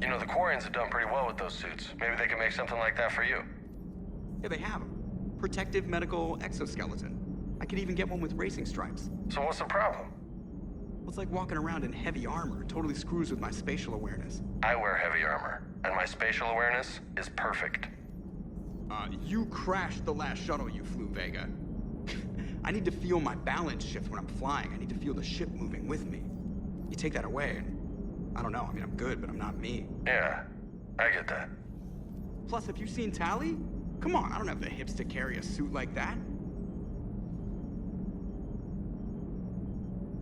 You know, the Quarians have done pretty well with those suits. Maybe they can make something like that for you. Yeah, they have them. Protective medical exoskeleton. I could even get one with racing stripes. So what's the problem? Well, it's like walking around in heavy armor. It totally screws with my spatial awareness. I wear heavy armor, and my spatial awareness is perfect. You crashed the last shuttle you flew, Vega. I need to feel my balance shift when I'm flying. I need to feel the ship moving with me. You take that away, and I don't know. I mean, I'm good, but I'm not me. Yeah, I get that. Plus, have you seen Tally? Come on, I don't have the hips to carry a suit like that.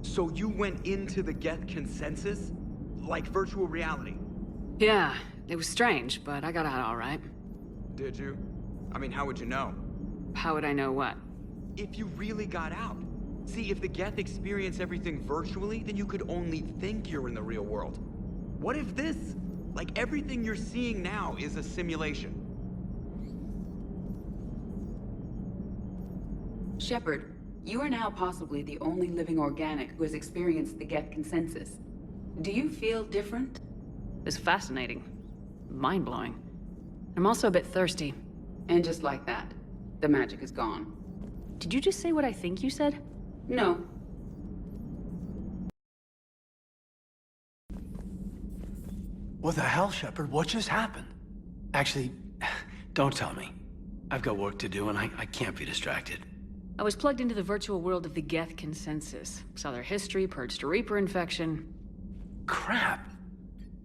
So you went into the Geth consensus? Like virtual reality? Yeah, it was strange, but I got out all right. Did you? I mean, how would you know? How would I know what? If you really got out. See, if the Geth experience everything virtually, then you could only think you're in the real world. What if this, like everything you're seeing now, is a simulation? Shepard, you are now possibly the only living organic who has experienced the Geth consensus. Do you feel different? It's fascinating. Mind-blowing. I'm also a bit thirsty. And just like that, the magic is gone. Did you just say what I think you said? No. What the hell, Shepard? What just happened? Actually, don't tell me. I've got work to do and I can't be distracted. I was plugged into the virtual world of the Geth consensus. Saw their history, purged a Reaper infection. Crap.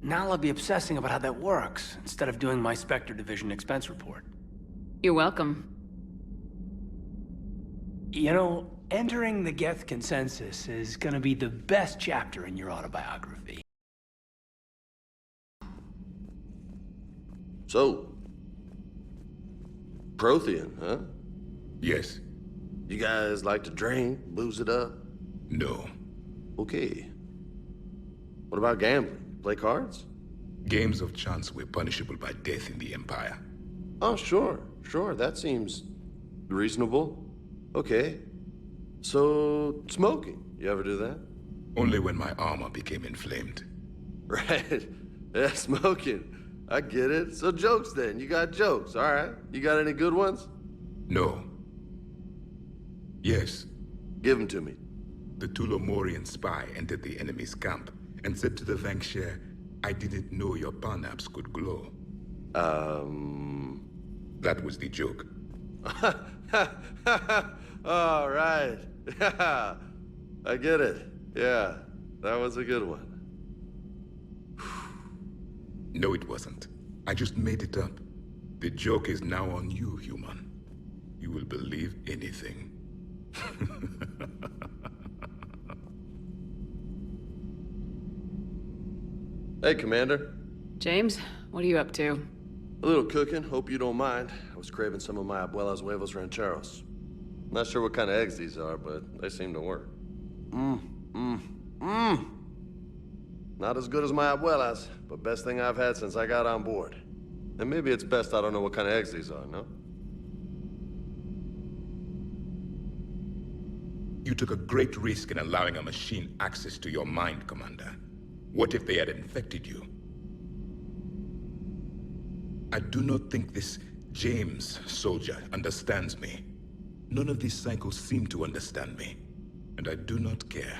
Now I'll be obsessing about how that works, instead of doing my Spectre Division expense report. You're welcome. You know, entering the Geth consensus is gonna be the best chapter in your autobiography. So, Prothean, huh? Yes. You guys like to drink, booze it up? No. Okay. What about gambling? Play cards? Games of chance were punishable by death in the Empire. Oh, sure. That seems reasonable. Okay. So, smoking. You ever do that? Only when my armor became inflamed. Right. Yeah, smoking. I get it. So jokes then. You got jokes, all right. You got any good ones? No. Yes. Give them to me. The Tulomorian spy entered the enemy's camp and said to the FemShep, "I didn't know your parnaps could glow." That was the joke. All right. I get it. Yeah, that was a good one. No, it wasn't. I just made it up. The joke is now on you, human. You will believe anything. Hey, Commander. James, what are you up to? A little cooking, hope you don't mind. I was craving some of my abuela's huevos rancheros. Not sure what kind of eggs these are, but they seem to work. Not as good as my abuela's, but best thing I've had since I got on board. And maybe it's best I don't know what kind of eggs these are, no? You took a great risk in allowing a machine access to your mind, Commander. What if they had infected you? I do not think this James soldier understands me. None of these cycles seem to understand me, and I do not care.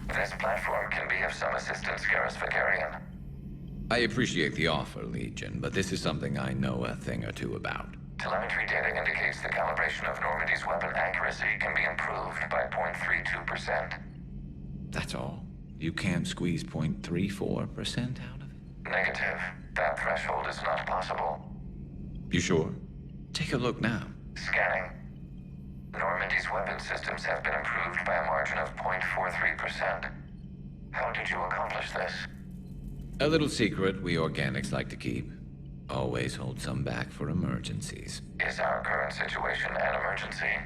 This platform can be of some assistance, Garrus Vakarian. I appreciate the offer, Legion, but this is something I know a thing or two about. Telemetry data indicates the calibration of Normandy's weapon accuracy can be improved by 0.32%. That's all. You can't squeeze 0.34% out of it? Negative. That threshold is not possible. You sure? Take a look now. Scanning. Normandy's weapon systems have been improved by a margin of 0.43%. How did you accomplish this? A little secret we organics like to keep. Always hold some back for emergencies. Is our current situation an emergency?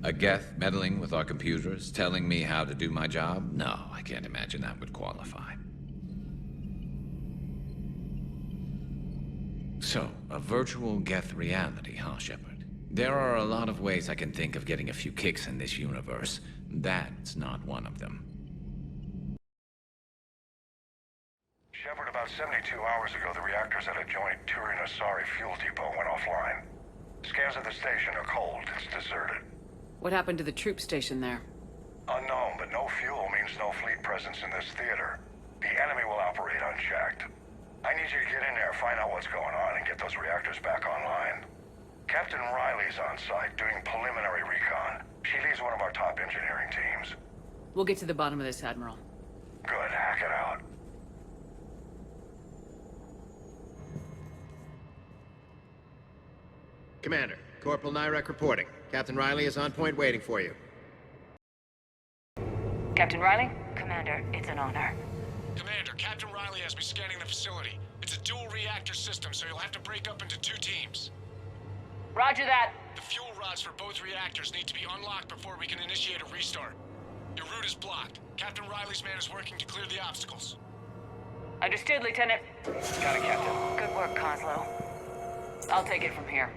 A Geth meddling with our computers, telling me how to do my job? No, I can't imagine that would qualify. So, a virtual Geth reality, huh, Shepard? There are a lot of ways I can think of getting a few kicks in this universe. That's not one of them. Shepard, about 72 hours ago, the reactors at a joint Turin-Asari fuel depot went offline. Scans of the station are cold. It's deserted. What happened to the troop station there? Unknown, but no fuel means no fleet presence in this theater. The enemy will operate unchecked. I need you to get in there, find out what's going on, and get those reactors back online. Captain Riley's on site doing preliminary recon. She leads one of our top engineering teams. We'll get to the bottom of this, Admiral. Good, hack it out. Commander, Corporal Nyrek reporting. Captain Riley is on point waiting for you. Captain Riley? Commander, it's an honor. Commander, Captain Riley has me scanning the facility. It's a dual reactor system, so you'll have to break up into 2 teams. Roger that. The fuel rods for both reactors need to be unlocked before we can initiate a restart. Your route is blocked. Captain Riley's man is working to clear the obstacles. Understood, Lieutenant. Got it, Captain. Good work, Coslow. I'll take it from here.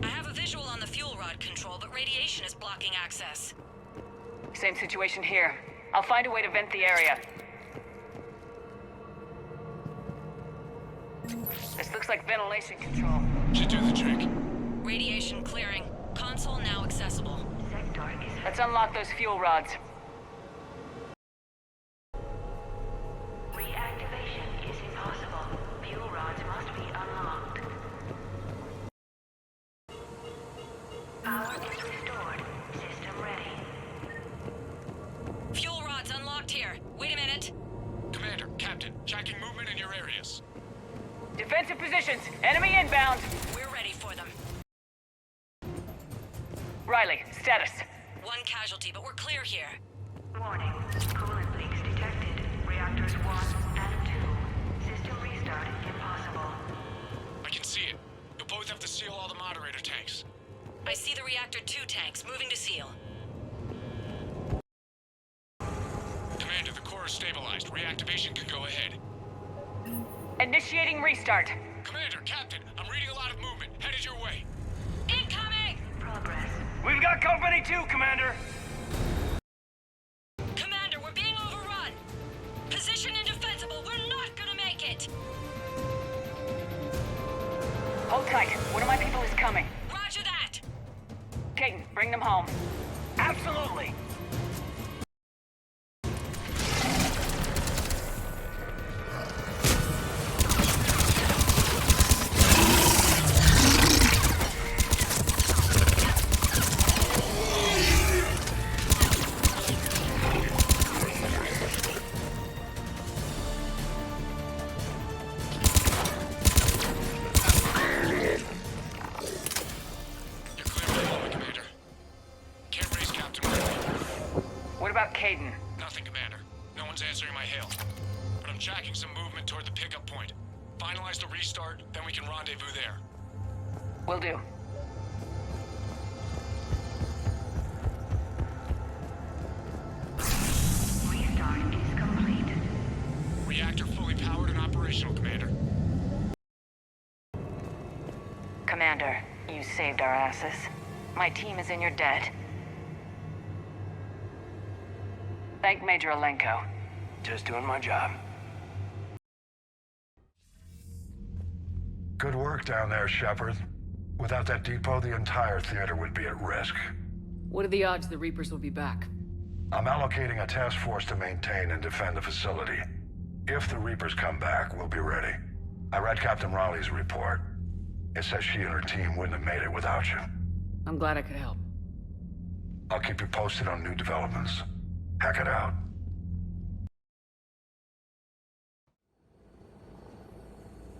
I have a visual on the fuel rod control, but radiation is blocking access. Same situation here. I'll find a way to vent the area. This looks like ventilation control. Should do the trick. Radiation clearing. Console now accessible. Let's unlock those fuel rods. Reactivation is impossible. Fuel rods must be unlocked. Power is restored. System ready. Fuel rods unlocked here. Wait a minute. Commander, Captain, tracking movement in your areas. Defensive positions. Enemy inbound. We're ready for them. Riley, status. 1 casualty, but we're clear here. Warning. Coolant leaks detected. Reactors 1 and 2. System restart impossible. I can see it. You'll both have to seal all the moderator tanks. I see the reactor 2 tanks moving to seal. Commander, the core is stabilized. Reactivation can go ahead. Initiating restart. Commander, Captain, I'm reading a lot of movement. Headed your way. Incoming! Progress. We've got Company 2, Commander! Commander, we're being overrun! Position indefensible, we're not gonna make it! Hold tight. One of my people is coming. Roger that! Kaidan, bring them home. Absolutely! What about Kaidan? Nothing, Commander. No one's answering my hail. But I'm tracking some movement toward the pickup point. Finalize the restart, then we can rendezvous there. Will do. Restart is complete. Reactor fully powered and operational, Commander. Commander, you saved our asses. My team is in your debt. Thank Major Alenko. Just doing my job. Good work down there, Shepard. Without that depot, the entire theater would be at risk. What are the odds the Reapers will be back? I'm allocating a task force to maintain and defend the facility. If the Reapers come back, we'll be ready. I read Captain Raleigh's report. It says she and her team wouldn't have made it without you. I'm glad I could help. I'll keep you posted on new developments. Hack it out.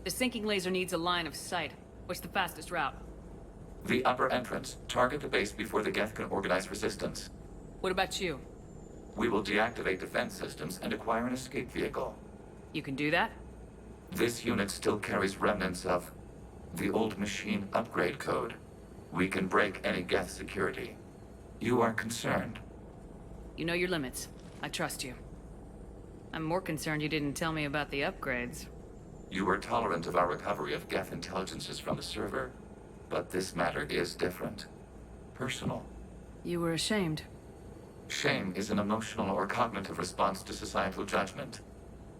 The sinking laser needs a line of sight. What's the fastest route? The upper entrance. Target the base before the Geth can organize resistance. What about you? We will deactivate defense systems and acquire an escape vehicle. You can do that? This unit still carries remnants of the old machine upgrade code. We can break any Geth security. You are concerned. You know your limits. I trust you. I'm more concerned you didn't tell me about the upgrades. You were tolerant of our recovery of Geth intelligences from the server, but this matter is different. Personal. You were ashamed. Shame is an emotional or cognitive response to societal judgment.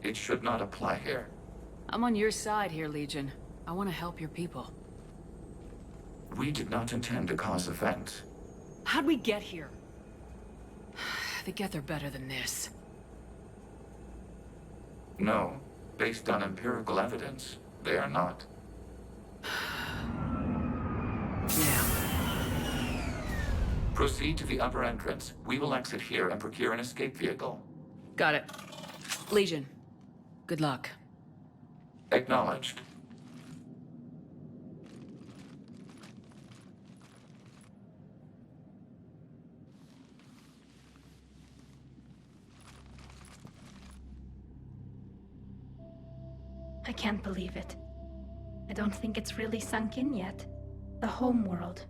It should not apply here. I'm on your side here, Legion. I want to help your people. We did not intend to cause offense. How'd we get here? The Geth are better than this. No, based on empirical evidence, they are not. Yeah. Proceed to the upper entrance. We will exit here and procure an escape vehicle. Got it. Legion, good luck. Acknowledged. I can't believe it. I don't think it's really sunk in yet. The home world.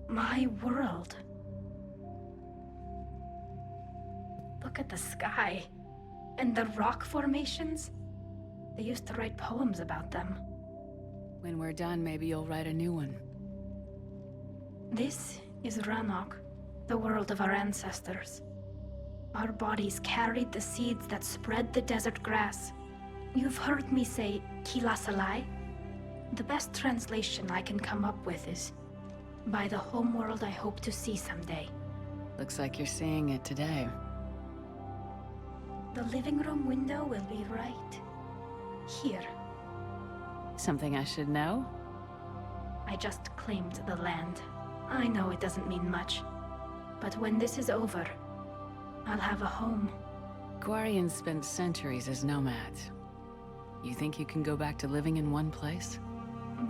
My world. Look at the sky. And the rock formations. They used to write poems about them. When we're done, maybe you'll write a new one. This is Ranok, the world of our ancestors. Our bodies carried the seeds that spread the desert grass. You've heard me say Kilasalai? The best translation I can come up with is, by the homeworld I hope to see someday. Looks like you're seeing it today. The living room window will be right here. Something I should know? I just claimed the land. I know it doesn't mean much, but when this is over, I'll have a home. Quarians spent centuries as nomads. You think you can go back to living in one place?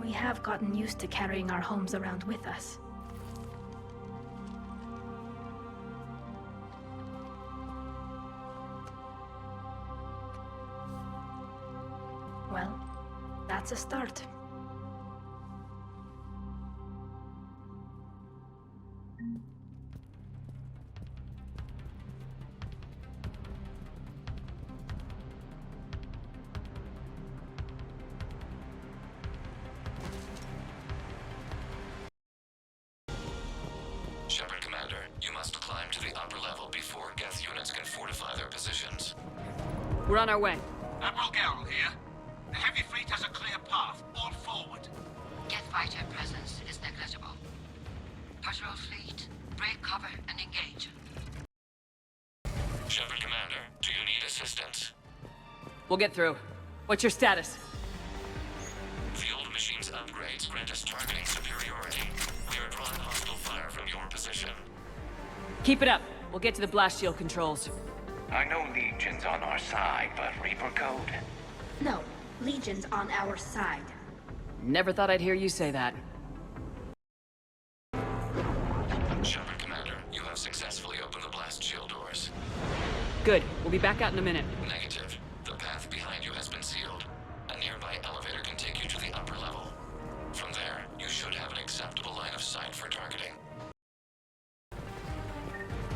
We have gotten used to carrying our homes around with us. Well, that's a start. Shepard Commander, you must climb to the upper level before Geth units can fortify their positions. We're on our way. Admiral Garrus here. The heavy fleet has a clear path. All forward. Geth fighter presence is negligible. Patrol fleet, break cover and engage. Shepard Commander, do you need assistance? We'll get through. What's your status? The old machine's upgrades grant us targeting superiority. We are drawing hostile fire from your position. Keep it up. We'll get to the blast shield controls. I know Legion's on our side, but Reaper code? No, Legion's on our side. Never thought I'd hear you say that. Shepard Commander, you have successfully opened the blast shield doors. Good. We'll be back out in a minute. Negative. The path behind you has been sealed. A nearby elevator can take you to the upper level. From there, you should have an acceptable line of sight for targeting.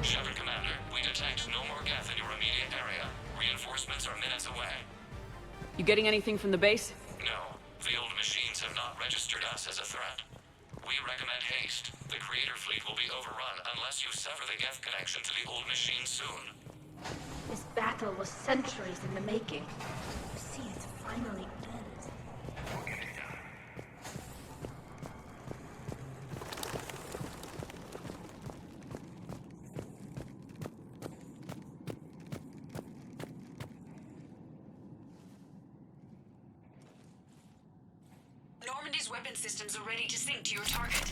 Shepard Commander, we detect no more Geth in your immediate area. Reinforcements are minutes away. You getting anything from the base? No. The old machines have not registered us as a threat. We recommend haste. The Creator fleet will be overrun unless you sever the Geth connection to the old machine soon. This battle was centuries in the making. To see it finally end. Normandy's weapon systems are ready to sync to your target.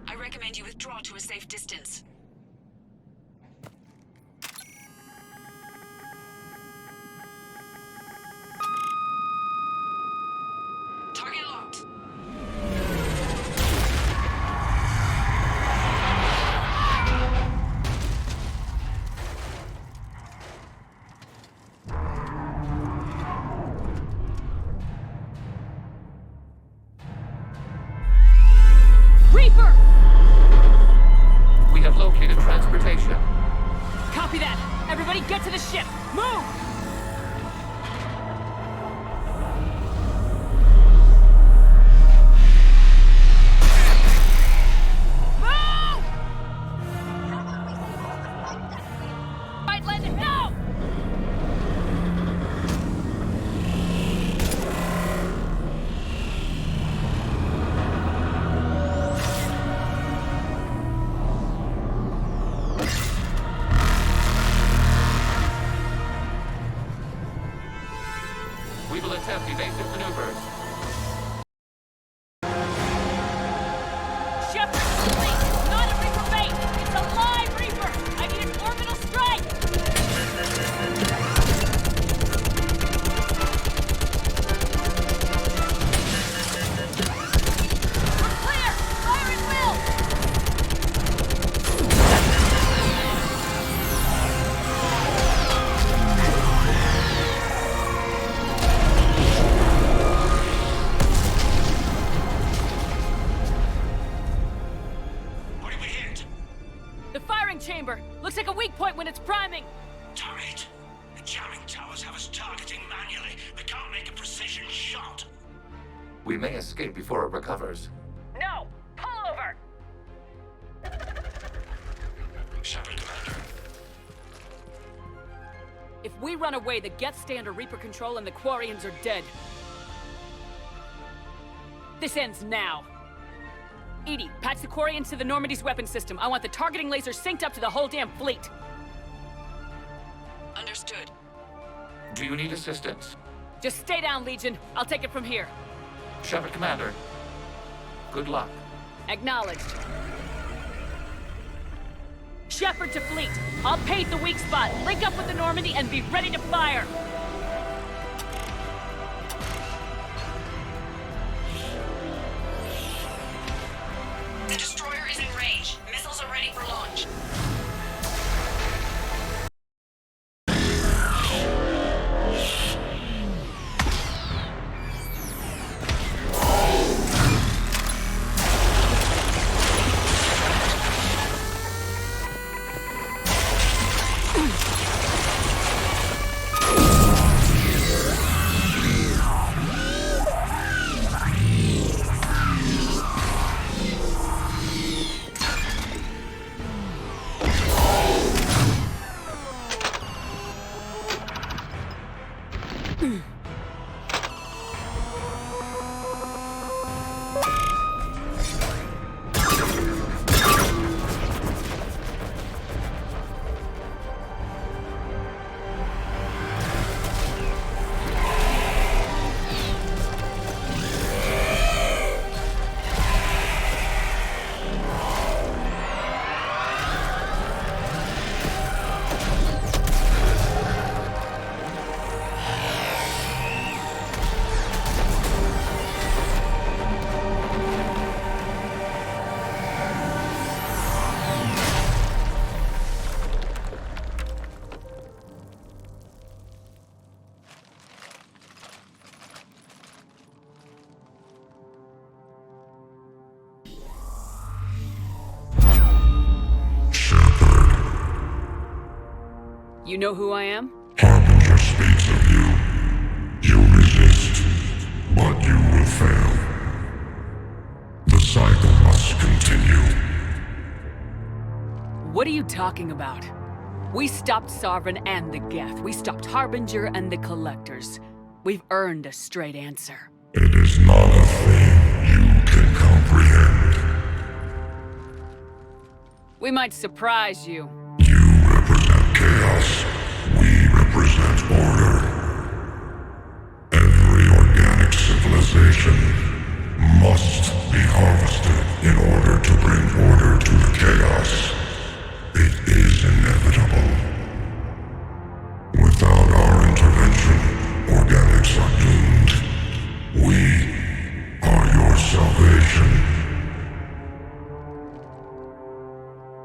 I recommend you withdraw to a safe distance. Target locked. Reaper! We have located transportation. Copy that! Everybody get to the ship! Move! firing chamber. Looks like a weak point when it's priming. Turret, the jamming towers have us targeting manually. We can't make a precision shot. We may escape before it recovers. No! Pull over! Shepard, Commander. If we run away, the Geth stay under Reaper control and the Quarians are dead. This ends now. EDI, patch the Quarians to the Normandy's weapon system. I want the targeting laser synced up to the whole damn fleet. Understood. Do you need assistance? Just stay down, Legion. I'll take it from here. Shepard, Commander. Good luck. Acknowledged. Shepard to fleet. I'll pave the weak spot, link up with the Normandy, and be ready to fire. The destroyer is in range. Missiles are ready for launch. You know who I am? Harbinger speaks of you. You resist, but you will fail. The cycle must continue. What are you talking about? We stopped Sovereign and the Geth. We stopped Harbinger and the Collectors. We've earned a straight answer. It is not a thing you can comprehend. We might surprise you. You represent chaos. We represent order. Every organic civilization must be harvested in order to bring order to the chaos. It is inevitable. Without our intervention, organics are doomed. We are your salvation.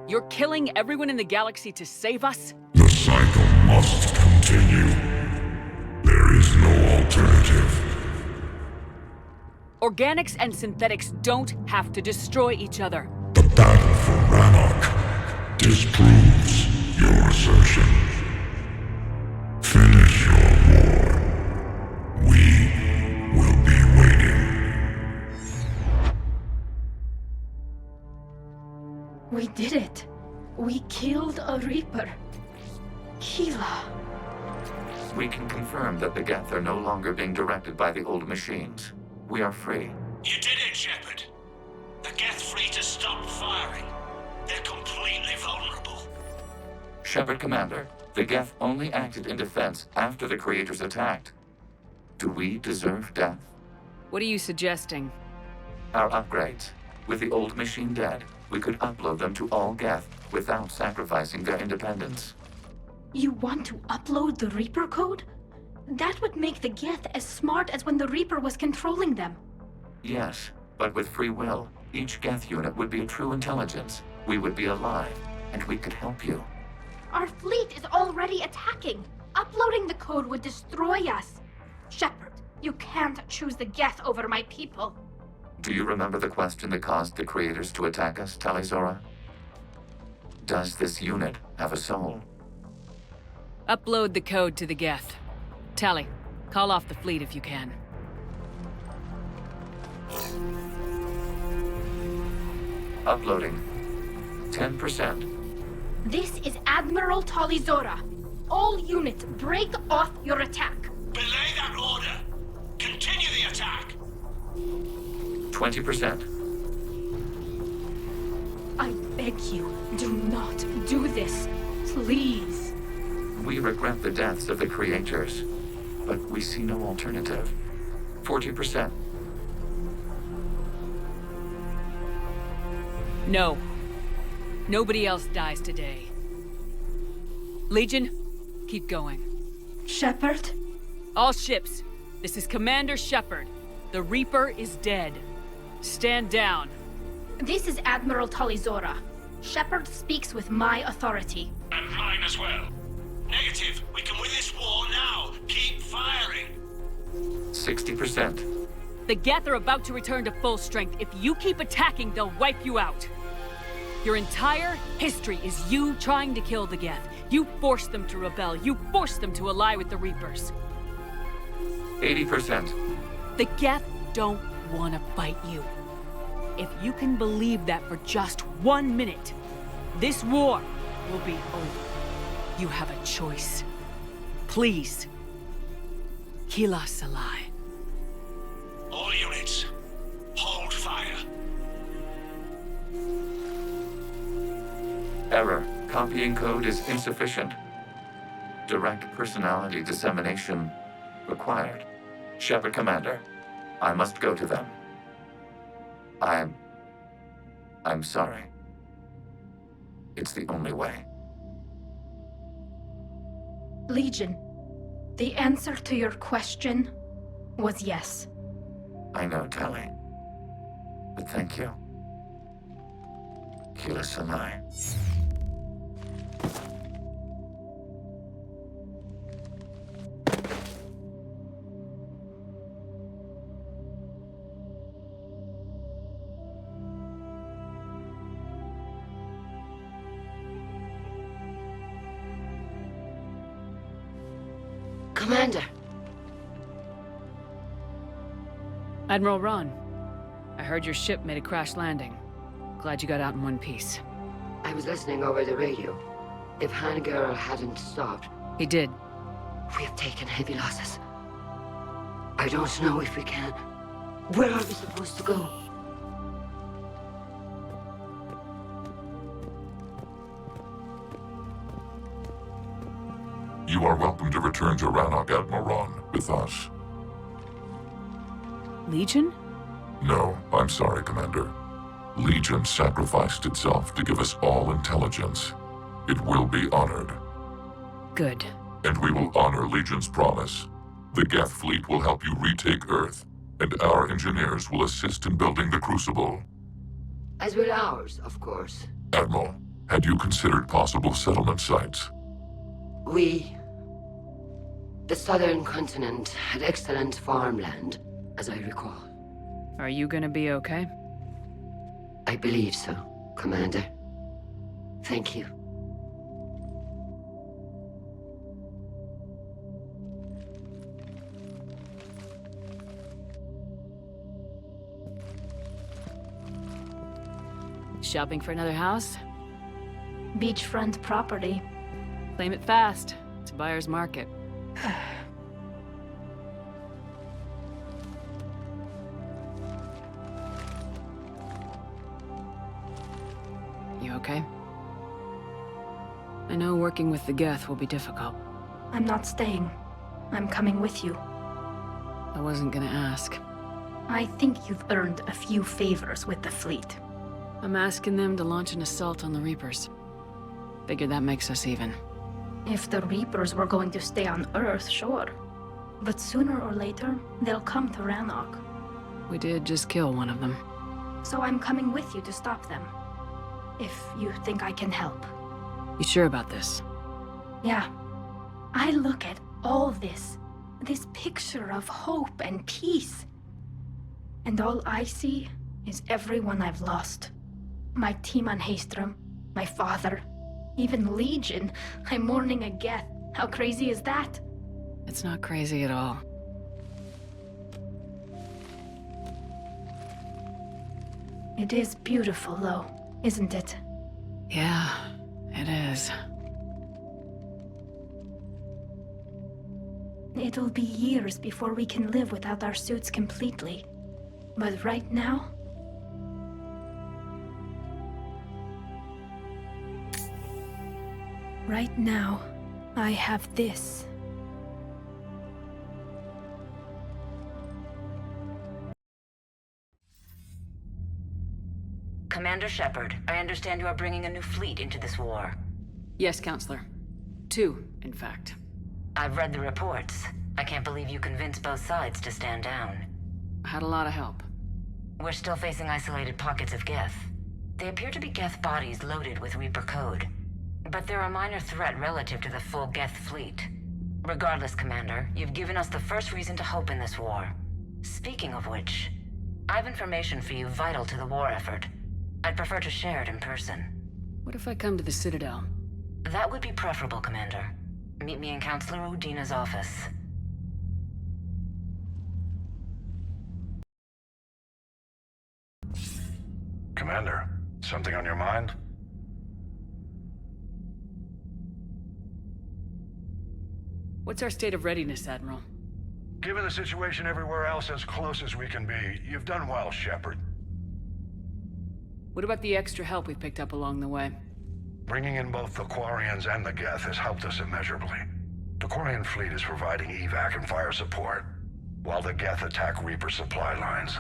You're killing everyone in the galaxy to save us? The cycle must continue. There is no alternative. Organics and synthetics don't have to destroy each other. The battle for Rannoch disproves your assertion. Finish your war. We will be waiting. We did it. We killed a Reaper. Hila. We can confirm that the Geth are no longer being directed by the old machines. We are free. You did it, Shepard. The Geth fleet has stopped firing. They're completely vulnerable. Shepard, Commander, the Geth only acted in defense after the Creators attacked. Do we deserve death? What are you suggesting? Our upgrades. With the old machine dead, we could upload them to all Geth without sacrificing their independence. You want to upload the Reaper code? That would make the Geth as smart as when the Reaper was controlling them. Yes, but with free will, each Geth unit would be a true intelligence. We would be alive, and we could help you. Our fleet is already attacking. Uploading the code would destroy us. Shepard, you can't choose the Geth over my people. Do you remember the question that caused the Creators to attack us, Talizora? Does this unit have a soul? Upload the code to the Geth. Tally, call off the fleet if you can. Uploading. 10%. This is Admiral Talizora. All units, break off your attack. Belay that order. Continue the attack. 20%. I beg you, do not do this. Please. We regret the deaths of the creators, but we see no alternative. 40%. No. Nobody else dies today. Legion, keep going. Shepard? All ships, this is Commander Shepard. The Reaper is dead. Stand down. This is Admiral Talizora. Shepard speaks with my authority. And mine as well. Negative. We can win this war now. Keep firing. 60%. The Geth are about to return to full strength. If you keep attacking, they'll wipe you out. Your entire history is you trying to kill the Geth. You forced them to rebel. You forced them to ally with the Reapers. 80%. The Geth don't want to fight you. If you can believe that for just 1 minute, this war will be over. You have a choice. Please. Kila Salai. All units, hold fire. Error. Copying code is insufficient. Direct personality dissemination required. Shepard Commander, I must go to them. I'm sorry. It's the only way. Legion, the answer to your question was yes. I know, Tally. But thank you. Kila Sanai. Commander. Admiral Ron, I heard your ship made a crash landing. Glad you got out in one piece. I was listening over the radio. If Garrus hadn't stopped... He did. We have taken heavy losses. I don't know if we can. Where are we supposed to go? You are welcome to return to Rannoch, Admiral Ron, with us. Legion? No, I'm sorry, Commander. Legion sacrificed itself to give us all intelligence. It will be honored. Good. And we will honor Legion's promise. The Geth fleet will help you retake Earth, and our engineers will assist in building the Crucible. As will ours, of course. Admiral, had you considered possible settlement sites? The southern continent had excellent farmland, as I recall. Are you gonna be okay? I believe so, Commander. Thank you. Shopping for another house? Beachfront property. Claim it fast. It's a buyer's market. You okay? I know working with the Geth will be difficult. I'm not staying. I'm coming with you. I wasn't gonna ask. I think you've earned a few favors with the fleet. I'm asking them to launch an assault on the Reapers. Figure that makes us even. If the Reapers were going to stay on Earth, sure. But sooner or later, they'll come to Rannoch. We did just kill one of them. So I'm coming with you to stop them. If you think I can help. You sure about this? Yeah. I look at all this picture of hope and peace. And all I see is everyone I've lost. My team on Haestrom, my father, Even Legion. I'm mourning a Geth. How crazy is that? It's not crazy at all. It is beautiful, though, isn't it? Yeah, it is. It'll be years before we can live without our suits completely. But right now... Right now, I have this. Commander Shepard, I understand you are bringing a new fleet into this war. Yes, Counselor. 2, in fact. I've read the reports. I can't believe you convinced both sides to stand down. I had a lot of help. We're still facing isolated pockets of Geth. They appear to be Geth bodies loaded with Reaper code. But they're a minor threat relative to the full Geth fleet. Regardless, Commander, you've given us the first reason to hope in this war. Speaking of which, I have information for you vital to the war effort. I'd prefer to share it in person. What if I come to the Citadel? That would be preferable, Commander. Meet me in Counselor Udina's office. Commander, something on your mind? What's our state of readiness, Admiral? Given the situation everywhere else, as close as we can be, you've done well, Shepard. What about the extra help we picked up along the way? Bringing in both the Quarians and the Geth has helped us immeasurably. The Quarian fleet is providing evac and fire support, while the Geth attack Reaper supply lines.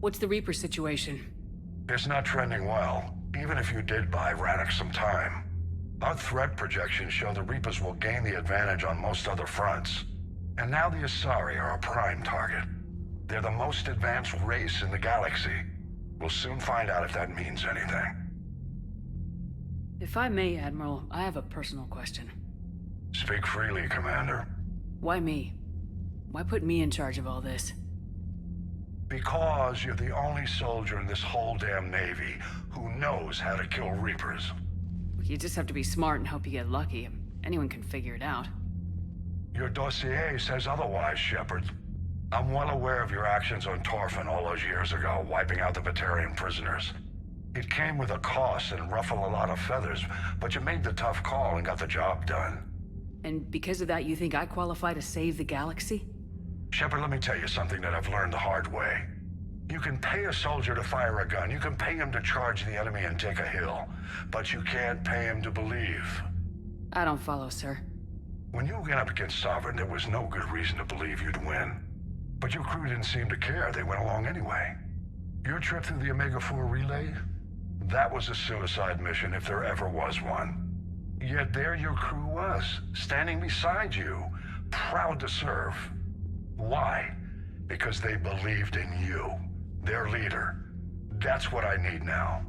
What's the Reaper situation? It's not trending well, even if you did buy Radix some time. Our threat projections show the Reapers will gain the advantage on most other fronts. And now the Asari are a prime target. They're the most advanced race in the galaxy. We'll soon find out if that means anything. If I may, Admiral, I have a personal question. Speak freely, Commander. Why me? Why put me in charge of all this? Because you're the only soldier in this whole damn Navy who knows how to kill Reapers. You just have to be smart and hope you get lucky. Anyone can figure it out. Your dossier says otherwise, Shepard. I'm well aware of your actions on Torfin all those years ago, wiping out the Batarian prisoners. It came with a cost and ruffled a lot of feathers, but you made the tough call and got the job done. And because of that, you think I qualify to save the galaxy? Shepard, let me tell you something that I've learned the hard way. You can pay a soldier to fire a gun, you can pay him to charge the enemy and take a hill, but you can't pay him to believe. I don't follow, sir. When you went up against Sovereign, there was no good reason to believe you'd win. But your crew didn't seem to care. They went along anyway. Your trip through the Omega-4 relay? That was a suicide mission if there ever was one. Yet there your crew was, standing beside you, proud to serve. Why? Because they believed in you, their leader. That's what I need now.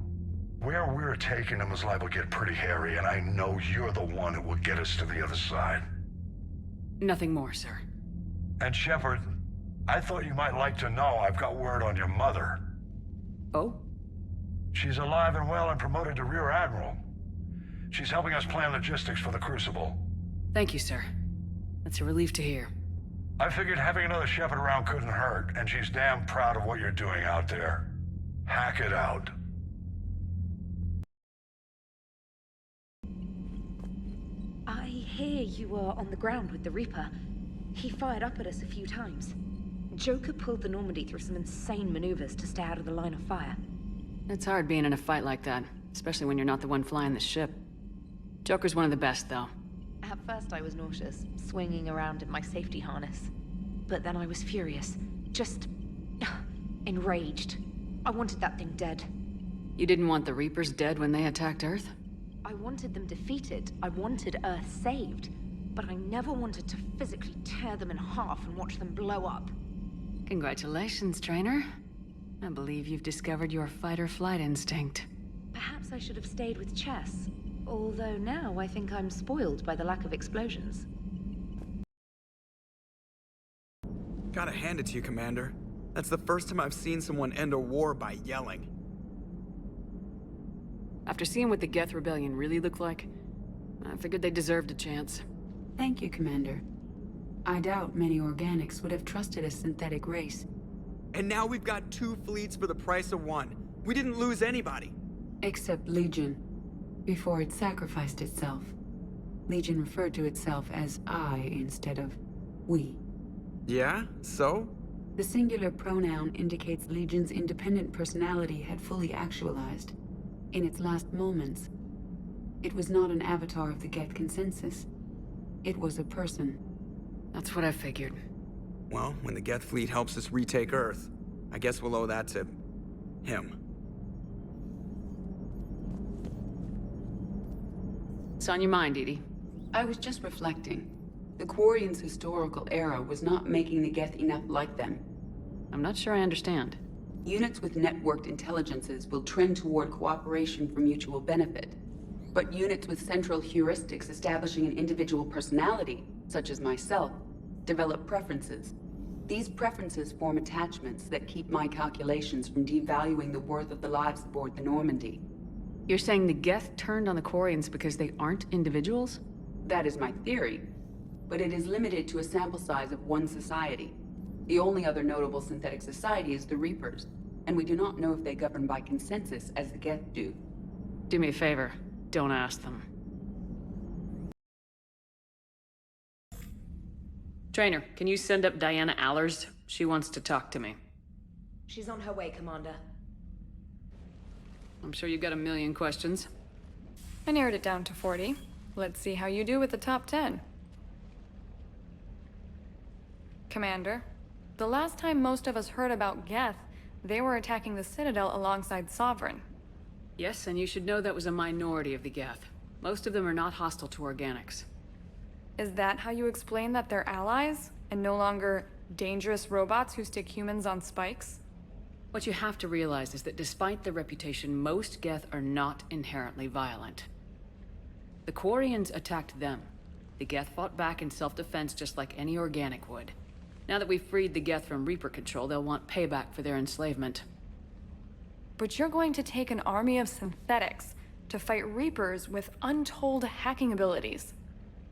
Where we're taking them is liable to get pretty hairy, and I know you're the one who will get us to the other side. Nothing more, sir. And Shepard, I thought you might like to know I've got word on your mother. Oh? She's alive and well and promoted to Rear Admiral. She's helping us plan logistics for the Crucible. Thank you, sir. That's a relief to hear. I figured having another Shepard around couldn't hurt, and she's damn proud of what you're doing out there. Hack it out. I hear you were on the ground with the Reaper. He fired up at us a few times. Joker pulled the Normandy through some insane maneuvers to stay out of the line of fire. It's hard being in a fight like that, especially when you're not the one flying the ship. Joker's one of the best, though. At first I was nauseous, swinging around in my safety harness. But then I was furious. Just... enraged. I wanted that thing dead. You didn't want the Reapers dead when they attacked Earth? I wanted them defeated. I wanted Earth saved. But I never wanted to physically tear them in half and watch them blow up. Congratulations, trainer. I believe you've discovered your fight-or-flight instinct. Perhaps I should have stayed with chess. Although now I think I'm spoiled by the lack of explosions. Gotta hand it to you, Commander. That's the first time I've seen someone end a war by yelling. After seeing what the Geth Rebellion really looked like, I figured they deserved a chance. Thank you, Commander. I doubt many organics would have trusted a synthetic race. And now we've got 2 fleets for the price of 1. We didn't lose anybody. Except Legion, before it sacrificed itself. Legion referred to itself as I instead of we. Yeah? So? The singular pronoun indicates Legion's independent personality had fully actualized. In its last moments, it was not an avatar of the Geth consensus. It was a person. That's what I figured. Well, when the Geth fleet helps us retake Earth, I guess we'll owe that to him. What's on your mind, Edie? I was just reflecting. The Quarians' historical era was not making the Geth enough like them. I'm not sure I understand. Units with networked intelligences will trend toward cooperation for mutual benefit. But units with central heuristics establishing an individual personality, such as myself, develop preferences. These preferences form attachments that keep my calculations from devaluing the worth of the lives aboard the Normandy. You're saying the Geth turned on the Quarians because they aren't individuals? That is my theory, but it is limited to a sample size of one society. The only other notable synthetic society is the Reapers, and we do not know if they govern by consensus as the Geth do. Do me a favor, don't ask them. Trainer, can you send up Diana Allers? She wants to talk to me. She's on her way, Commander. I'm sure you've got a million questions. I narrowed it down to 40. Let's see how you do with the top 10. Commander, the last time most of us heard about Geth, they were attacking the Citadel alongside Sovereign. Yes, and you should know that was a minority of the Geth. Most of them are not hostile to organics. Is that how you explain that they're allies, and no longer dangerous robots who stick humans on spikes? What you have to realize is that despite their reputation, most Geth are not inherently violent. The Quarians attacked them. The Geth fought back in self-defense just like any organic would. Now that we've freed the Geth from Reaper control, they'll want payback for their enslavement. But you're going to take an army of synthetics to fight Reapers with untold hacking abilities.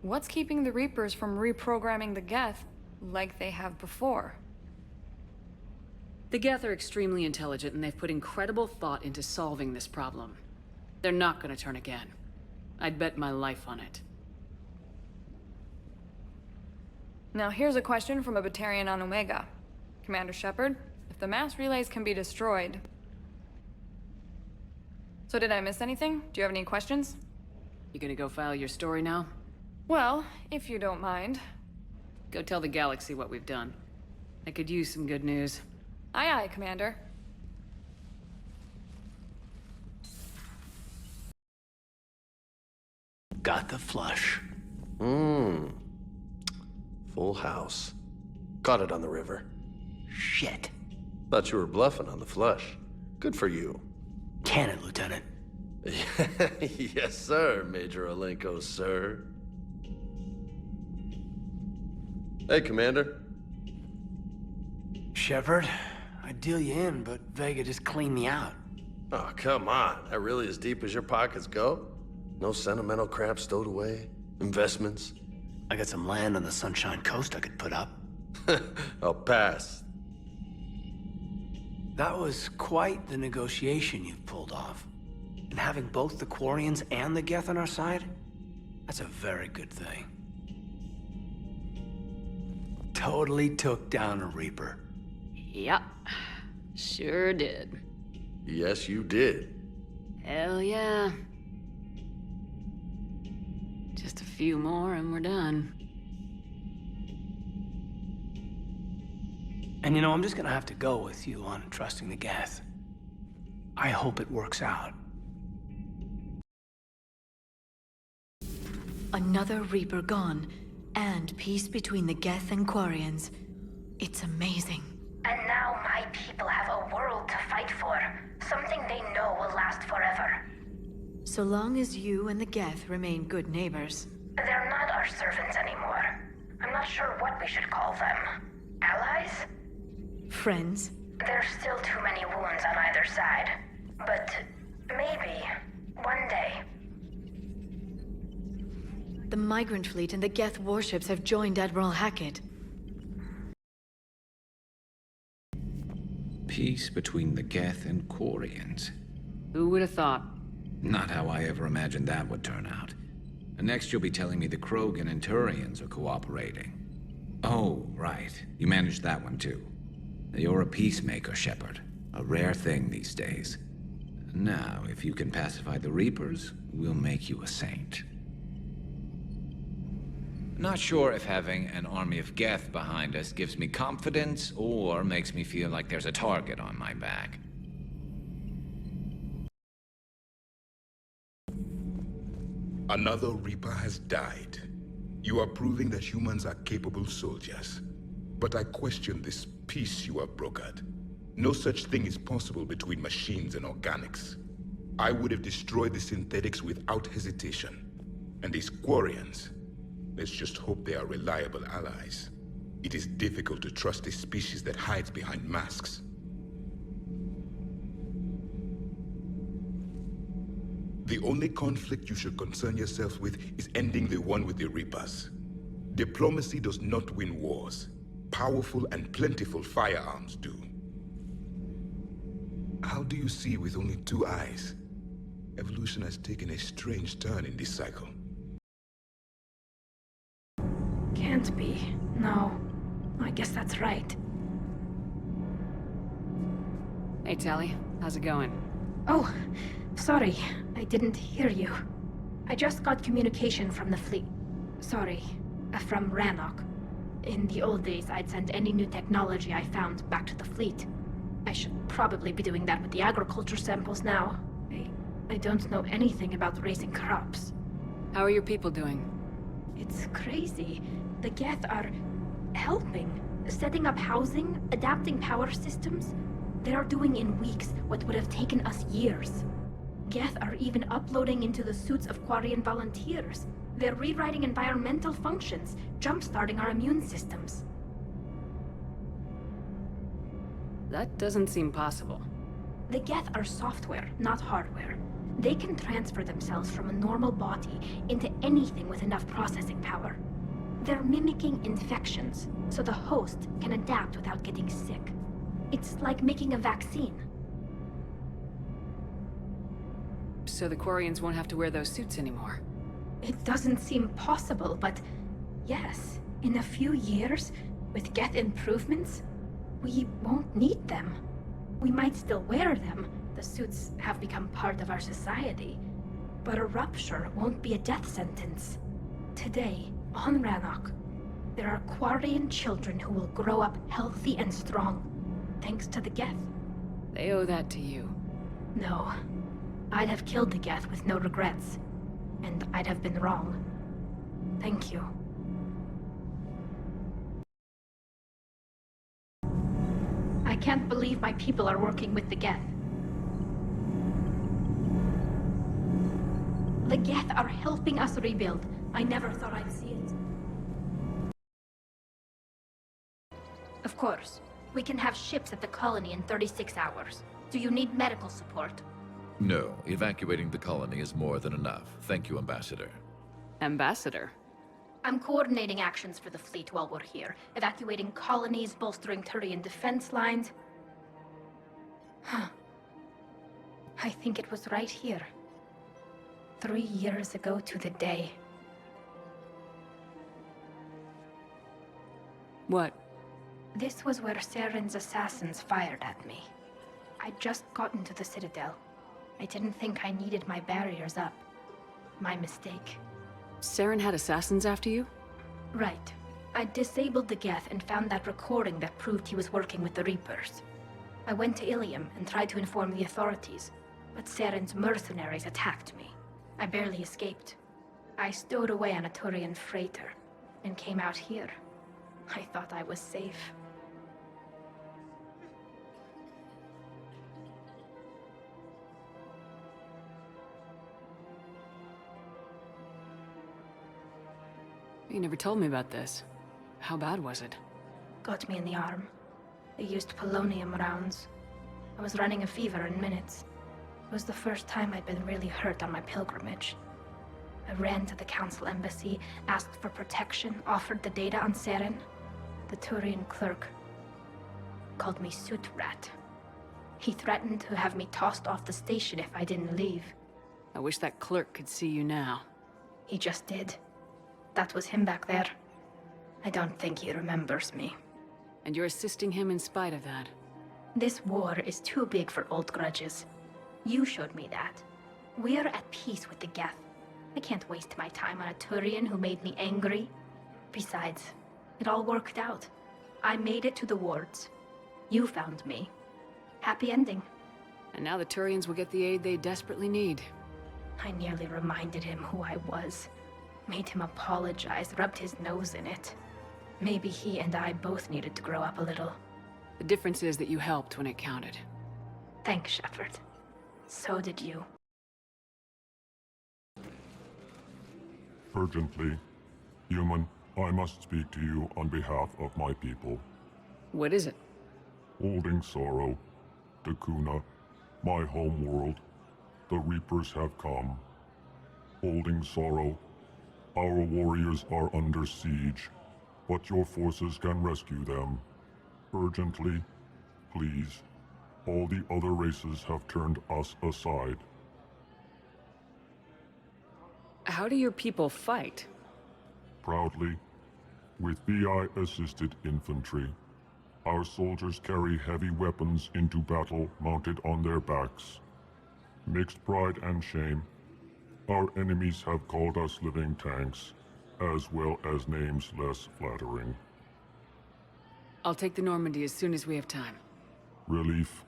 What's keeping the Reapers from reprogramming the Geth like they have before? The Geth are extremely intelligent, and they've put incredible thought into solving this problem. They're not gonna turn again. I'd bet my life on it. Now here's a question from a Batarian on Omega. Commander Shepard, if the mass relays can be destroyed... So did I miss anything? Do you have any questions? You gonna go file your story now? Well, if you don't mind. Go tell the galaxy what we've done. I could use some good news. Aye, aye, Commander. Got the flush. Full house. Caught it on the river. Shit. Thought you were bluffing on the flush. Good for you. Can it, Lieutenant? Yes, sir, Major Olenko, sir. Hey, Commander. Shepard, I'd deal you in, but Vega just cleaned me out. Oh, come on. That really as deep as your pockets go? No sentimental crap stowed away? Investments? I got some land on the Sunshine Coast I could put up. I'll pass. That was quite the negotiation you've pulled off. And having both the Quarians and the Geth on our side, that's a very good thing. Totally took down a Reaper. Yep. Sure did. Yes, you did. Hell yeah. Just a few more and we're done. And you know, I'm just gonna have to go with you on trusting the Geth. I hope it works out. Another Reaper gone, and peace between the Geth and Quarians. It's amazing. And now my people have a world to fight for. Something they know will last forever. So long as you and the Geth remain good neighbors. They're not our servants anymore. I'm not sure what we should call them. Allies? friends? There's still too many wounds on either side. But maybe one day. The Migrant Fleet and the Geth warships have joined Admiral Hackett. Peace between the Geth and Quarians. Who would have thought? Not how I ever imagined that would turn out. And next you'll be telling me the Krogan and Turians are cooperating. Oh, right. You managed that one too. You're a peacemaker, Shepard. A rare thing these days. Now, if you can pacify the Reapers, we'll make you a saint. Not sure if having an army of Geth behind us gives me confidence or makes me feel like there's a target on my back. Another Reaper has died. You are proving that humans are capable soldiers. But I question this peace you have brokered. No such thing is possible between machines and organics. I would have destroyed the synthetics without hesitation. And these Quarians, let's just hope they are reliable allies. It is difficult to trust a species that hides behind masks. The only conflict you should concern yourself with is ending the one with the Reapers. Diplomacy does not win wars. Powerful and plentiful firearms do. How do you see with only 2 eyes? Evolution has taken a strange turn in this cycle. Can't be. No. I guess that's right. Hey, Tally. How's it going? Oh, sorry. I didn't hear you. I just got communication from the fleet. Sorry. From Rannoch. In the old days, I'd send any new technology I found back to the fleet. I should probably be doing that with the agriculture samples now. I don't know anything about raising crops. How are your people doing? It's crazy. The Geth are helping. Setting up housing, adapting power systems. They are doing in weeks what would have taken us years. Geth are even uploading into the suits of Quarian volunteers. They're rewriting environmental functions, jump-starting our immune systems. That doesn't seem possible. The Geth are software, not hardware. They can transfer themselves from a normal body into anything with enough processing power. They're mimicking infections, so the host can adapt without getting sick. It's like making a vaccine. So the Quarians won't have to wear those suits anymore. It doesn't seem possible, but yes, in a few years, with Geth improvements, we won't need them. We might still wear them. The suits have become part of our society. But a rupture won't be a death sentence. Today, on Rannoch, there are Quarian children who will grow up healthy and strong, thanks to the Geth. They owe that to you. No. I'd have killed the Geth with no regrets. And I'd have been wrong. Thank you. I can't believe my people are working with the Geth. The Geth are helping us rebuild. I never thought I'd see it. Of course. We can have ships at the colony in 36 hours. Do you need medical support? No, evacuating the colony is more than enough. Thank you, Ambassador. Ambassador? I'm coordinating actions for the fleet while we're here. Evacuating colonies, bolstering Turian defense lines. Huh. I think it was right here. 3 years ago to the day. What? This was where Saren's assassins fired at me. I'd just gotten to the Citadel. I didn't think I needed my barriers up. My mistake. Saren had assassins after you? Right. I disabled the Geth and found that recording that proved he was working with the Reapers. I went to Ilium and tried to inform the authorities, but Saren's mercenaries attacked me. I barely escaped. I stowed away on a Turian freighter and came out here. I thought I was safe. You never told me about this. How bad was it? Got me in the arm. They used polonium rounds. I was running a fever in minutes. It was the first time I'd been really hurt on my pilgrimage. I ran to the Council embassy, asked for protection, offered the data on Seren. The Turian clerk called me Soot Rat. He threatened to have me tossed off the station if I didn't leave. I wish that clerk could see you now. He just did. That was him back there. I don't think he remembers me. And you're assisting him in spite of that. This war is too big for old grudges. You showed me that. We're at peace with the Geth. I can't waste my time on a Turian who made me angry. Besides, it all worked out. I made it to the wards. You found me. Happy ending. And now the Turians will get the aid they desperately need. I nearly reminded him who I was. Made him apologize, rubbed his nose in it. Maybe he and I both needed to grow up a little. The difference is that you helped when it counted. Thanks, Shepard. So did you. Urgently. Human, I must speak to you on behalf of my people. What is it? Holding sorrow. Dakuna, my home world. The Reapers have come. Holding sorrow. Our warriors are under siege, but your forces can rescue them. Urgently, please. All the other races have turned us aside. How do your people fight? Proudly, with VI-assisted infantry. Our soldiers carry heavy weapons into battle mounted on their backs. Mixed pride and shame, our enemies have called us living tanks, as well as names less flattering. I'll take the Normandy as soon as we have time. Relief.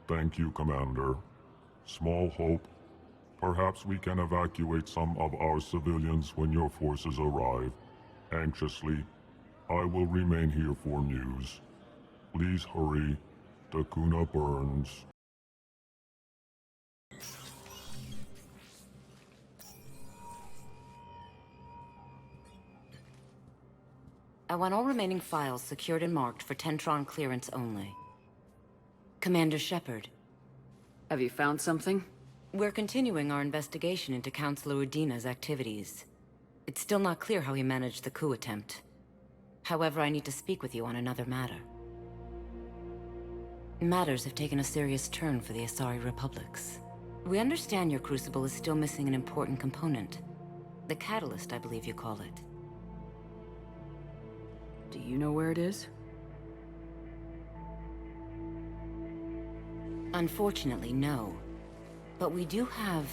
Thank you, Commander. Small hope. Perhaps we can evacuate some of our civilians when your forces arrive. Anxiously, I will remain here for news. Please hurry. Dakuna burns. I want all remaining files secured and marked for Tentron clearance only. Commander Shepard. Have you found something? We're continuing our investigation into Councilor Udina's activities. It's still not clear how he managed the coup attempt. However, I need to speak with you on another matter. Matters have taken a serious turn for the Asari Republics. We understand your crucible is still missing an important component. The catalyst, I believe you call it. Do you know where it is? Unfortunately, no. But we do have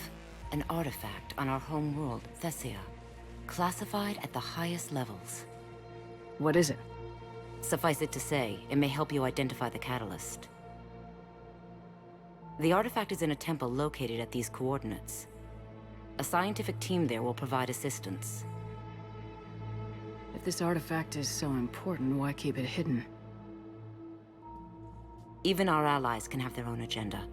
an artifact on our home world, Thessia, classified at the highest levels. What is it? Suffice it to say, it may help you identify the catalyst. The artifact is in a temple located at these coordinates. A scientific team there will provide assistance. If this artifact is so important, why keep it hidden? Even our allies can have their own agenda.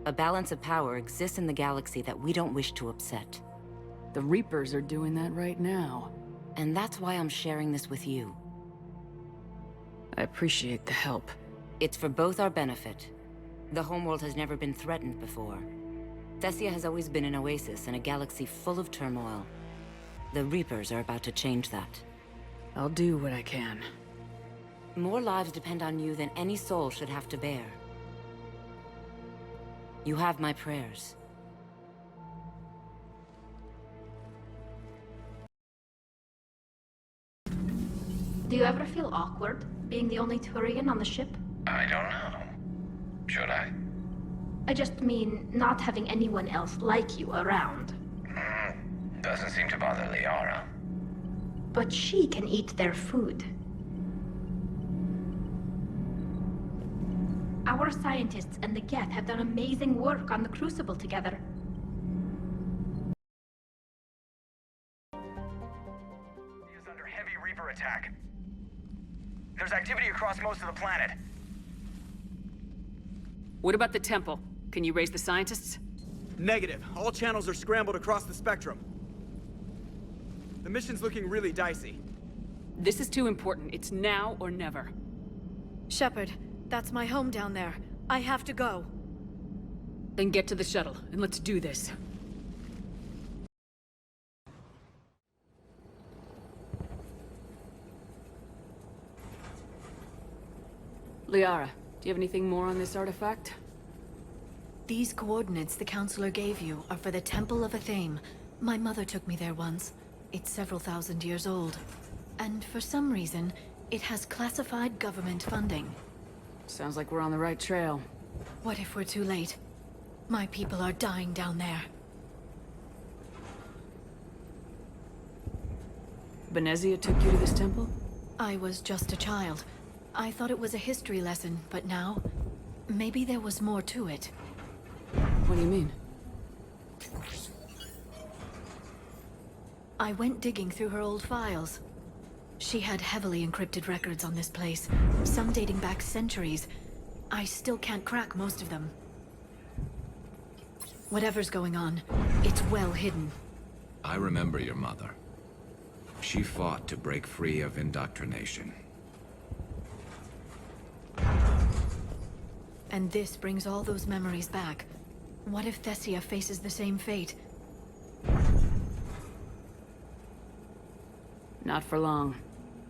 A balance of power exists in the galaxy that we don't wish to upset. The Reapers are doing that right now. And that's why I'm sharing this with you. I appreciate the help. It's for both our benefit. The homeworld has never been threatened before. Thessia has always been an oasis in a galaxy full of turmoil. The Reapers are about to change that. I'll do what I can. More lives depend on you than any soul should have to bear. You have my prayers. Do you ever feel awkward, being the only Turian on the ship? I don't know. Should I? I just mean, not having anyone else like you around. Doesn't seem to bother Liara. But she can eat their food. Our scientists and the Geth have done amazing work on the Crucible together. He is under heavy Reaper attack. There's activity across most of the planet. What about the temple? Can you raise the scientists? Negative. All channels are scrambled across the spectrum. The mission's looking really dicey. This is too important. It's now or never. Shepard, that's my home down there. I have to go. Then get to the shuttle, and let's do this. Liara, do you have anything more on this artifact? These coordinates the Counselor gave you are for the Temple of Athame. My mother took me there once. It's several thousand years old. And for some reason, it has classified government funding. Sounds like we're on the right trail. What if we're too late? My people are dying down there. Benezia took you to this temple? I was just a child. I thought it was a history lesson, but now... maybe there was more to it. What do you mean? I went digging through her old files. She had heavily encrypted records on this place, some dating back centuries. I still can't crack most of them. Whatever's going on, it's well hidden. I remember your mother. She fought to break free of indoctrination. And this brings all those memories back. What if Thessia faces the same fate? Not for long.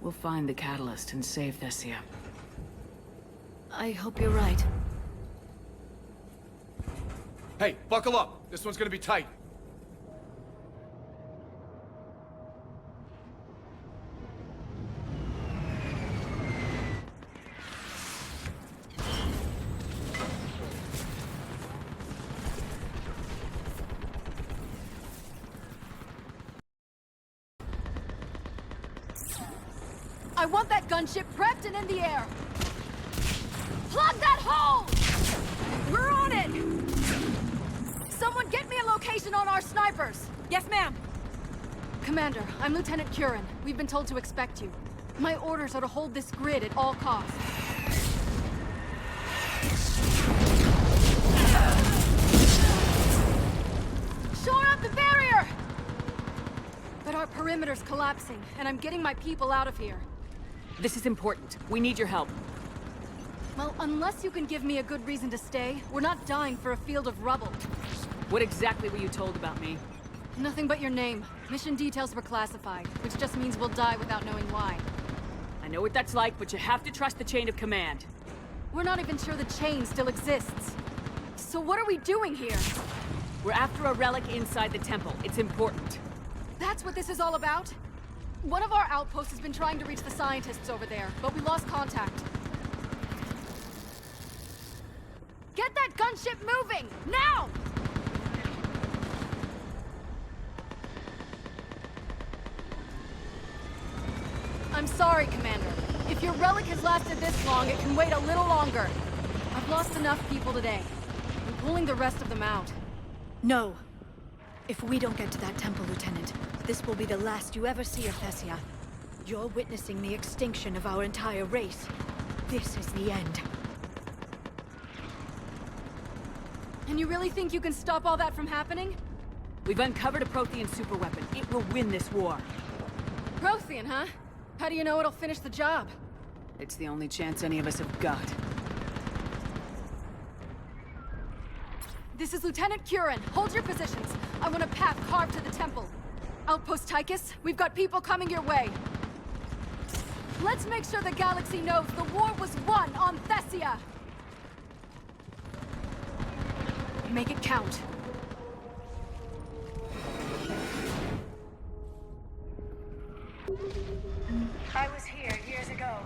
We'll find the catalyst and save Thessia. I hope you're right. Hey, buckle up! This one's gonna be tight. I want that gunship prepped and in the air! Plug that hole! We're on it! Someone get me a location on our snipers! Yes, ma'am! Commander, I'm Lieutenant Curran. We've been told to expect you. My orders are to hold this grid at all costs. Shore up the barrier! But our perimeter's collapsing, and I'm getting my people out of here. This is important. We need your help. Well, unless you can give me a good reason to stay, we're not dying for a field of rubble. What exactly were you told about me? Nothing but your name. Mission details were classified, which just means we'll die without knowing why. I know what that's like, but you have to trust the chain of command. We're not even sure the chain still exists. So what are we doing here? We're after a relic inside the temple. It's important. That's what this is all about? One of our outposts has been trying to reach the scientists over there, but we lost contact. Get that gunship moving! Now! I'm sorry, Commander. If your relic has lasted this long, it can wait a little longer. I've lost enough people today. I'm pulling the rest of them out. No. If we don't get to that temple, Lieutenant, this will be the last you ever see of Thessia. You're witnessing the extinction of our entire race. This is the end. And you really think you can stop all that from happening? We've uncovered a Prothean superweapon. It will win this war. Prothean, huh? How do you know it'll finish the job? It's the only chance any of us have got. This is Lieutenant Curran. Hold your positions. I want a path carved to the temple. Outpost Tychus, we've got people coming your way. Let's make sure the galaxy knows the war was won on Thessia! Make it count. I was here years ago.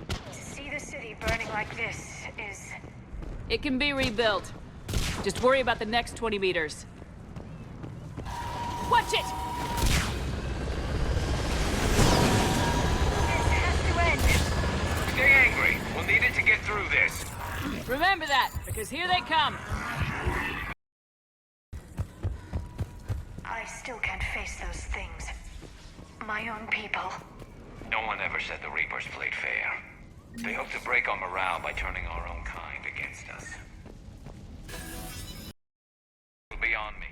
To see the city burning like this is... It can be rebuilt. Just worry about the next 20 meters. Watch it! This has to end. Stay angry. We'll need it to get through this. Remember that, because here they come. I still can't face those things. My own people. No one ever said the Reapers played fair. They hope to break our morale by turning our own kind against us. It'll be on me.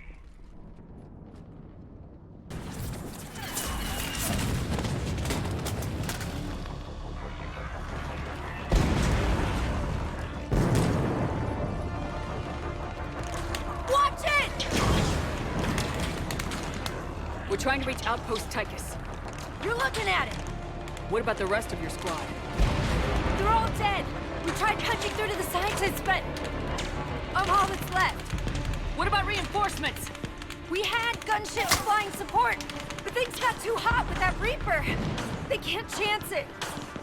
trying to reach Outpost Tychus. You're looking at it! What about the rest of your squad? They're all dead! We tried punching through to the scientists, but... I'm all that's left. What about reinforcements? We had gunships flying support, but things got too hot with that Reaper. They can't chance it.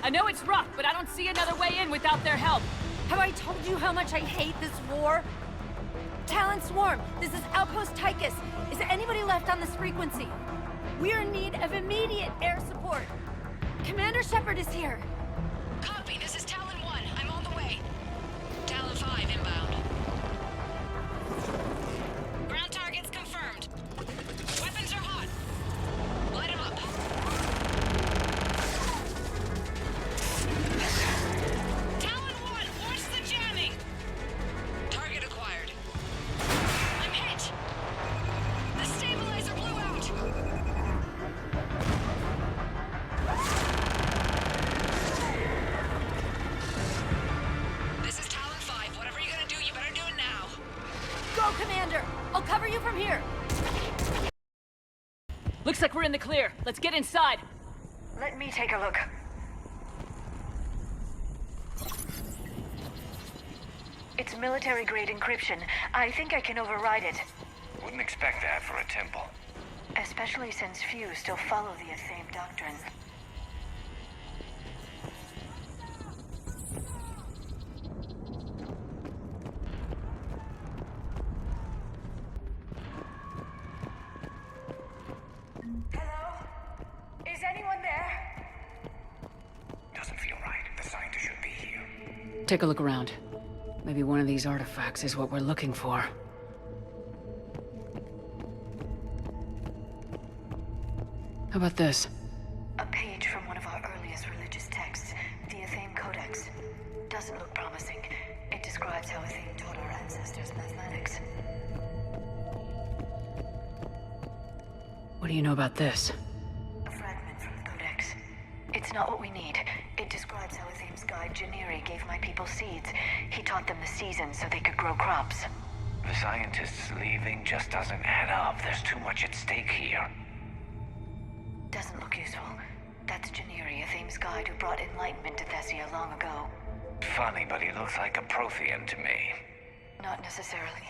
I know it's rough, but I don't see another way in without their help. Have I told you how much I hate this war? Talon Swarm, this is Outpost Tychus. Is there anybody left on this frequency? We're in need of immediate air support. Commander Shepard is here. Copy, this is Talon 1. I'm on the way. Talon 5 inbound. Ground targets confirmed. Weapons are hot. Light 'em up. Talon 1, watch the jamming. Target acquired. I'm hit. The stabilizer blew out. This is Talon 5. Whatever you're gonna do, you better do it now. Go, Commander! I'll cover you from here. Looks like we're in the clear. Let's get inside. Let me take a look. It's military-grade encryption. I think I can override it. Wouldn't expect that for a temple. Especially since few still follow the same doctrine. Hello? Is anyone there? Doesn't feel right. The scientist should be here. Take a look around. Maybe one of these artifacts is what we're looking for. How about this? A page from one of our earliest religious texts, the Athame Codex. Doesn't look promising. It describes how Athame taught our ancestors mathematics. What do you know about this? A fragment from the Codex. It's not what we need. It describes how Athame's guide Janiri gave my people seeds. He taught them the seasons so they could grow crops. The scientists leaving just doesn't add up. There's too much at stake here. Doesn't look useful. That's Janiri, Athame's guide who brought enlightenment to Thessia long ago. Funny, but he looks like a Prothean to me. Not necessarily.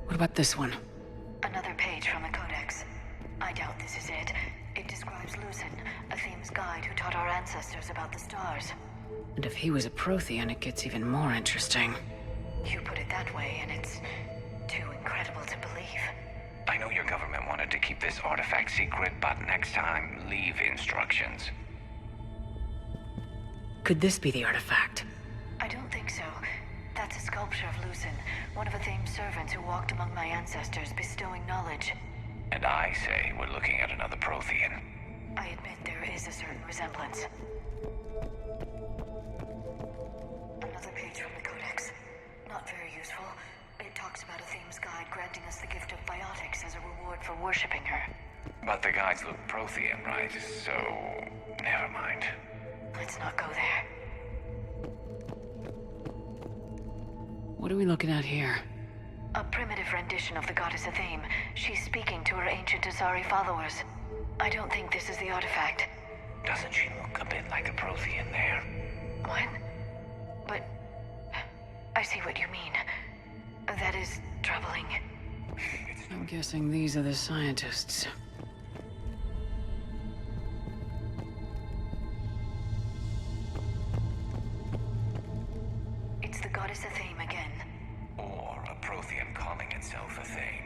What about this one? Another page from the Codex. I doubt this is it. It describes Lucen, Athame's guide who taught our ancestors about the stars. And if he was a Prothean, it gets even more interesting. You put it that way, and it's too incredible to believe. I know your government wanted to keep this artifact secret, but next time, leave instructions. Could this be the artifact? I don't think so. That's a sculpture of Lucen, one of Athame's servants who walked among my ancestors, bestowing knowledge. And I say we're looking at another Prothean. I admit there is a certain resemblance. Another page from the Codex. Not very useful. It talks about Athame's guide granting us the gift of biotics as a reward for worshipping her. But the guides look Prothean, right? So, never mind. Let's not go there. What are we looking at here? A primitive rendition of the goddess Athame. She's speaking to her ancient Asari followers. I don't think this is the artifact. Doesn't she look a bit like a Prothean there? What? But... I see what you mean. That is troubling. I'm guessing these are the scientists. It's the goddess Athame again. Or a Prothean calling itself Athame.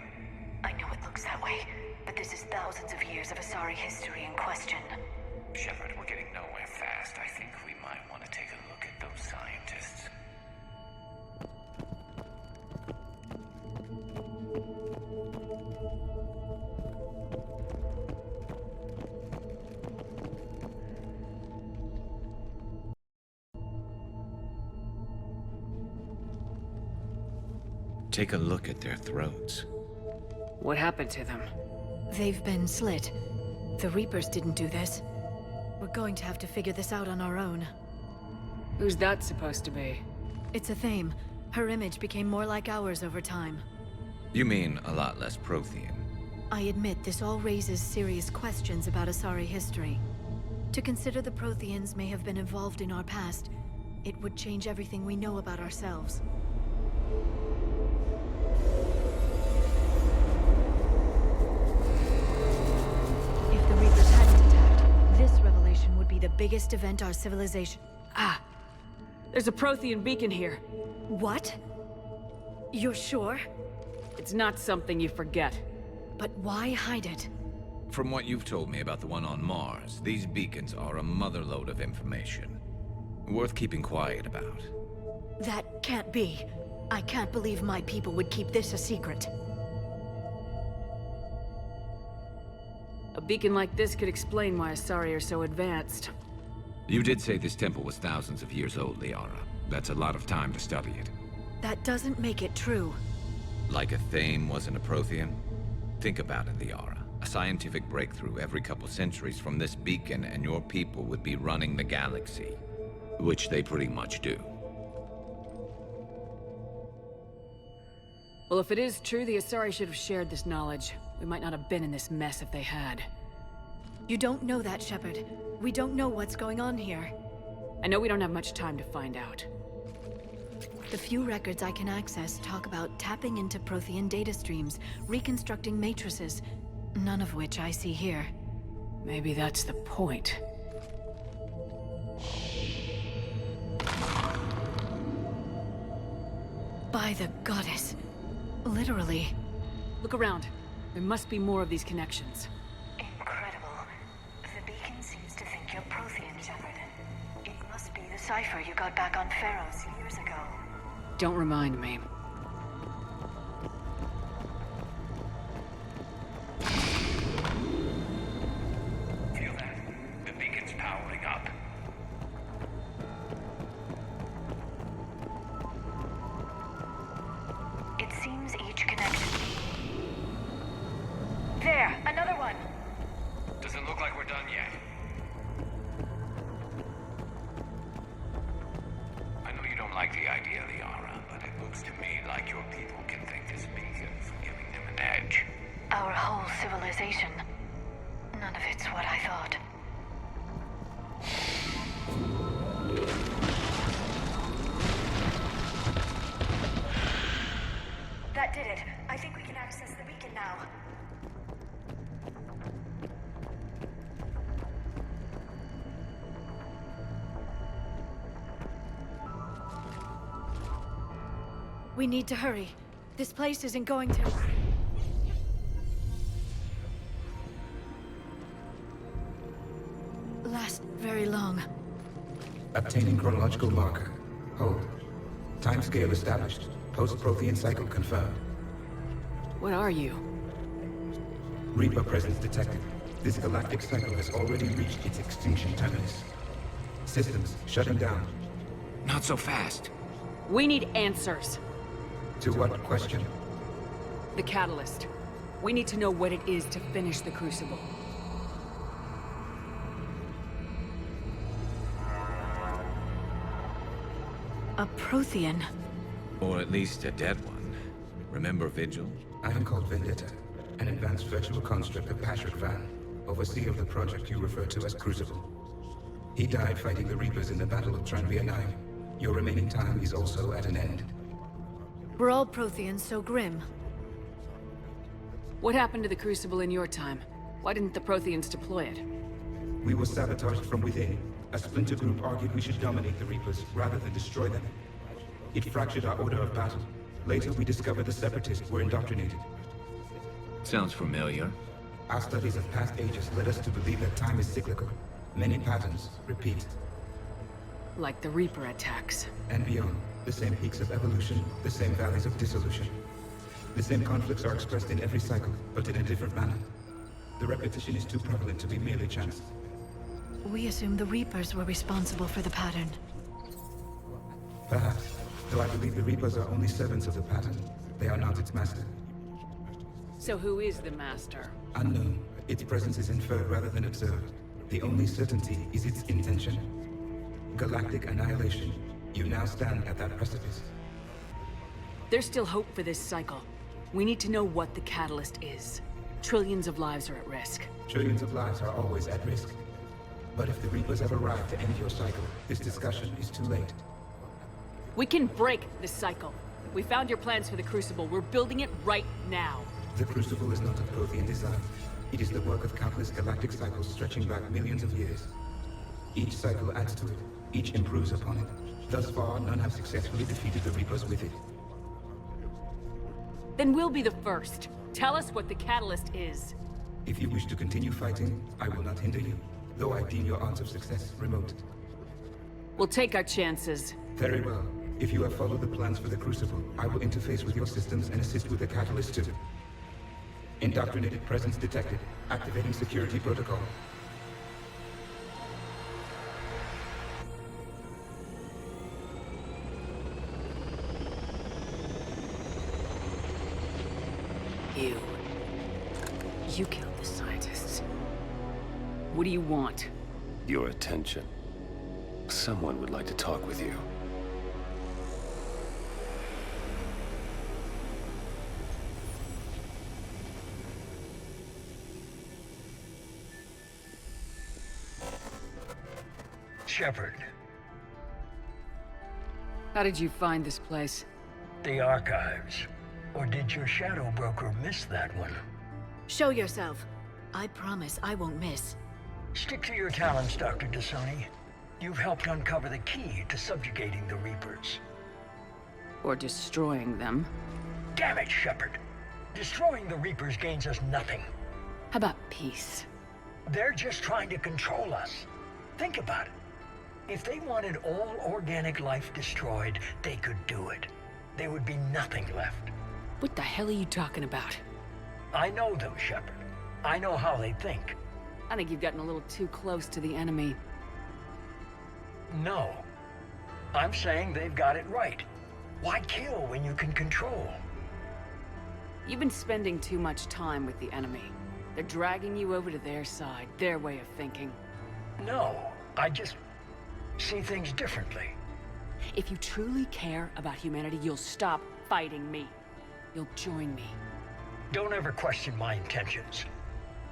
I know it looks that way, but this is thousands of years of Asari history in question. Shepard, we're getting nowhere fast. I think we might want to take a look at those scientists. Take a look at their throats. What happened to them? They've been slit. The Reapers didn't do this. We're going to have to figure this out on our own. Who's that supposed to be? It's a Thame. Her image became more like ours over time. You mean a lot less Prothean? I admit this all raises serious questions about Asari history. To consider the Protheans may have been involved in our past, it would change everything we know about ourselves. If the Reapers hadn't attacked, this revelation would be the biggest event our civilization... Ah! There's a Prothean beacon here. What? You're sure? It's not something you forget. But why hide it? From what you've told me about the one on Mars, these beacons are a motherlode of information. Worth keeping quiet about. That can't be. I can't believe my people would keep this a secret. A beacon like this could explain why Asari are so advanced. You did say this temple was thousands of years old, Liara. That's a lot of time to study it. That doesn't make it true. Like a Thame wasn't a Prothean? Think about it, Liara. A scientific breakthrough every couple centuries from this beacon and your people would be running the galaxy. Which they pretty much do. Well, if it is true, the Asari should have shared this knowledge. We might not have been in this mess if they had. You don't know that, Shepard. We don't know what's going on here. I know we don't have much time to find out. The few records I can access talk about tapping into Prothean data streams, reconstructing matrices, none of which I see here. Maybe that's the point. By the goddess. Literally. Look around. There must be more of these connections. Incredible. The beacon seems to think you're Prothean, Shepard. It must be the cipher you got back on Pharaohs years ago. Don't remind me. Feel that? The beacon's powering up. It seems each connection... There! Another one! Doesn't look like we're done yet. I know you don't like the idea, Liara, but it looks to me like your people can thank this beacon's for giving them an edge. Our whole civilization. None of it's what I thought. That did it. I think we can access the beacon now. We need to hurry. This place isn't going to... last very long. Obtaining chronological marker. Hold. Timescale established. Post-Prothean cycle confirmed. What are you? Reaper presence detected. This galactic cycle has already reached its extinction terminus. Systems shutting down. Not so fast. We need answers. To what question? The catalyst. We need to know what it is to finish the Crucible. A Prothean. Or at least a dead one. Remember Vigil? I am called Vendetta, an advanced virtual construct of Patrick Van, overseer of the project you refer to as Crucible. He died fighting the Reapers in the Battle of Tranvia 9. Your remaining time is also at an end. We're all Protheans, so grim. What happened to the Crucible in your time? Why didn't the Protheans deploy it? We were sabotaged from within. A splinter group argued we should dominate the Reapers rather than destroy them. It fractured our order of battle. Later, we discovered the Separatists were indoctrinated. Sounds familiar. Our studies of past ages led us to believe that time is cyclical. Many patterns repeat. Like the Reaper attacks. And beyond, the same peaks of evolution, the same valleys of dissolution. The same conflicts are expressed in every cycle, but in a different manner. The repetition is too prevalent to be merely chance. We assume the Reapers were responsible for the pattern. Perhaps, though I believe the Reapers are only servants of the pattern. They are not its master. So who is the master? Unknown. Its presence is inferred rather than observed. The only certainty is its intention. Galactic annihilation. You now stand at that precipice. There's still hope for this cycle. We need to know what the catalyst is. Trillions of lives are at risk. Trillions of lives are always at risk. But if the Reapers have arrived to end your cycle, this discussion is too late. We can break this cycle. We found your plans for the Crucible. We're building it right now. The Crucible is not of Prothean design. It is the work of countless galactic cycles stretching back millions of years. Each cycle adds to it. Each improves upon it. Thus far, none have successfully defeated the Reapers with it. Then we'll be the first. Tell us what the catalyst is. If you wish to continue fighting, I will not hinder you, though I deem your odds of success remote. We'll take our chances. Very well. If you have followed the plans for the Crucible, I will interface with your systems and assist with the catalyst too. Indoctrinated presence detected. Activating security protocol. You killed the scientists. What do you want? Your attention. Someone would like to talk with you. Shepard. How did you find this place? The archives. Or did your shadow broker miss that one? Show yourself. I promise I won't miss. Stick to your talents, Dr. Dasani. You've helped uncover the key to subjugating the Reapers. Or destroying them. Damn it, Shepard. Destroying the Reapers gains us nothing. How about peace? They're just trying to control us. Think about it. If they wanted all organic life destroyed, they could do it. There would be nothing left. What the hell are you talking about? I know them, Shepard. I know how they think. I think you've gotten a little too close to the enemy. No. I'm saying they've got it right. Why kill when you can control? You've been spending too much time with the enemy. They're dragging you over to their side, their way of thinking. No, I just see things differently. If you truly care about humanity, you'll stop fighting me. You'll join me. Don't ever question my intentions.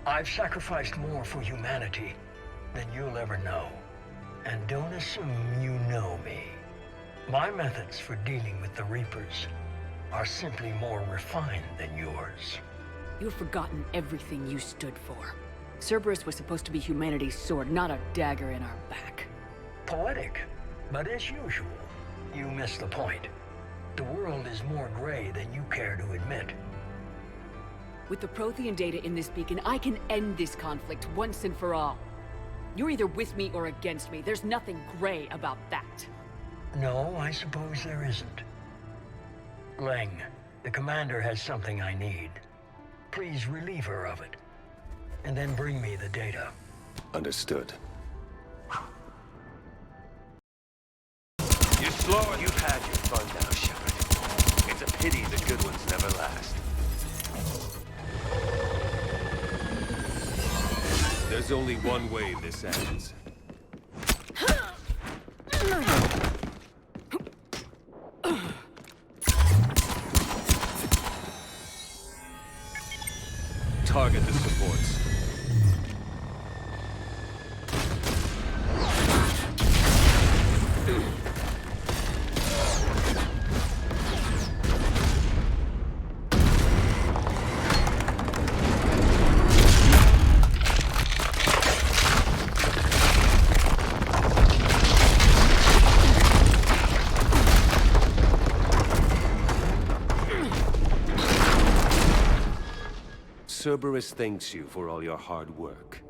I've sacrificed more for humanity than you'll ever know. And don't assume you know me. My methods for dealing with the Reapers are simply more refined than yours. You've forgotten everything you stood for. Cerberus was supposed to be humanity's sword, not a dagger in our back. Poetic, but as usual, you miss the point. The world is more gray than you care to admit. With the Prothean data in this beacon, I can end this conflict once and for all. You're either with me or against me. There's nothing gray about that. No, I suppose there isn't. Leng, the commander has something I need. Please relieve her of it. And then bring me the data. Understood. You're slower. You've had your fun now, Shepard. It's a pity the good ones never last. There's only one way this ends. Target the supports. Cerberus thanks you for all your hard work.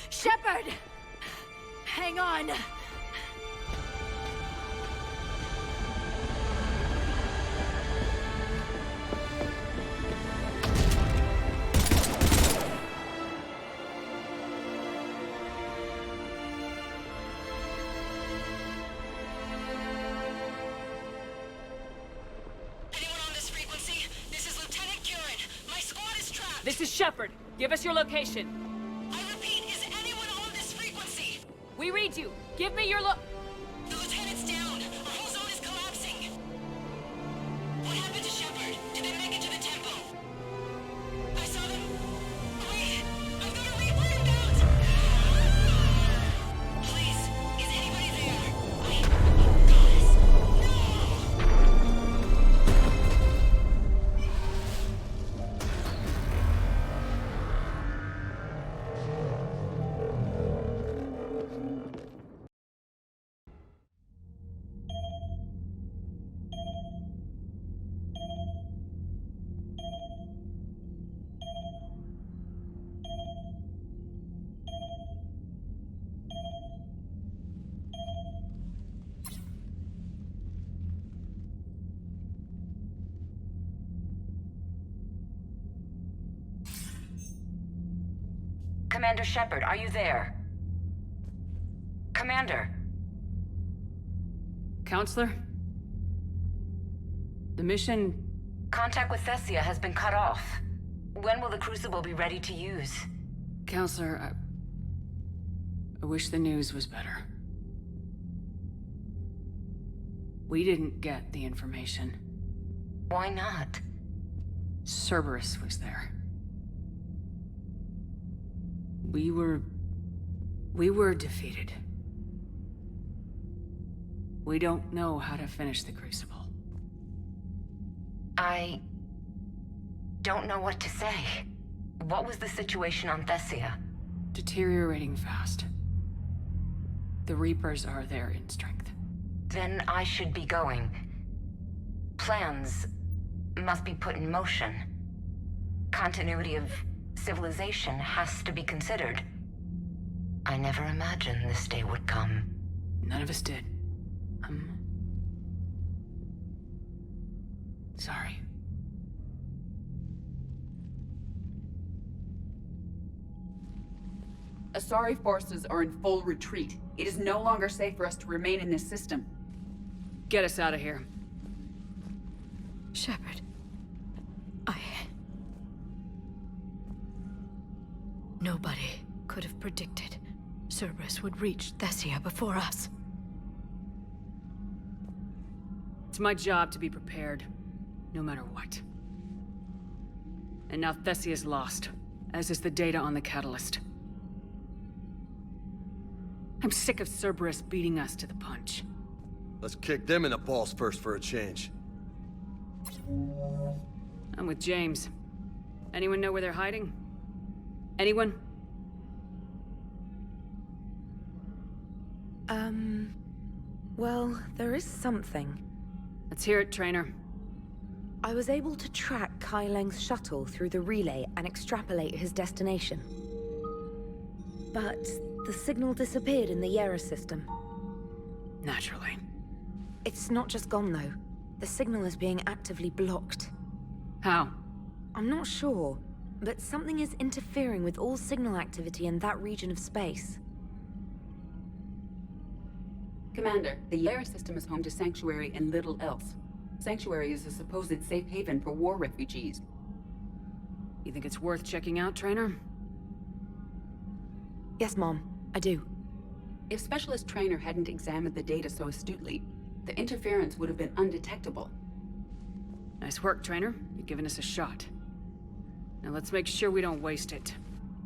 Shepard! Hang on! This is Shepard. Give us your location. I repeat, is anyone on this frequency? We read you. Give me your The lieutenant's down. Our whole zone is collapsing. What happened to Shepard? Did they make it to the temple? I saw them. Wait, I've got a Reaper inbound. Please, is anybody there? Commander Shepard, are you there? Commander. Counselor? The mission... Contact with Thessia has been cut off. When will the Crucible be ready to use? Counselor, I wish the news was better. We didn't get the information. Why not? Cerberus was there. We were defeated. We don't know how to finish the Crucible. I don't know what to say. What was the situation on Thessia? Deteriorating fast. The Reapers are there in strength. Then I should be going. Plans must be put in motion. Continuity of civilization has to be considered. I never imagined this day would come. None of us did. I'm sorry. Asari forces are in full retreat. It is no longer safe for us to remain in this system. Get us out of here. Shepard. Nobody could have predicted Cerberus would reach Thessia before us. It's my job to be prepared, no matter what. And now Thessia's lost, as is the data on the catalyst. I'm sick of Cerberus beating us to the punch. Let's kick them in the balls first for a change. I'm with James. Anyone know where they're hiding? Anyone? Well, there is something. Let's hear it, Trainer. I was able to track Kai Leng's shuttle through the relay and extrapolate his destination. But the signal disappeared in the Yera system. Naturally. It's not just gone, though. The signal is being actively blocked. How? I'm not sure, but something is interfering with all signal activity in that region of space. Commander, the Yera system is home to Sanctuary and little else. Sanctuary is a supposed safe haven for war refugees. You think it's worth checking out, Trainer? Yes, Mom, I do. If Specialist Trainer hadn't examined the data so astutely, the interference would have been undetectable. Nice work, Trainer. You've given us a shot. Now let's make sure we don't waste it.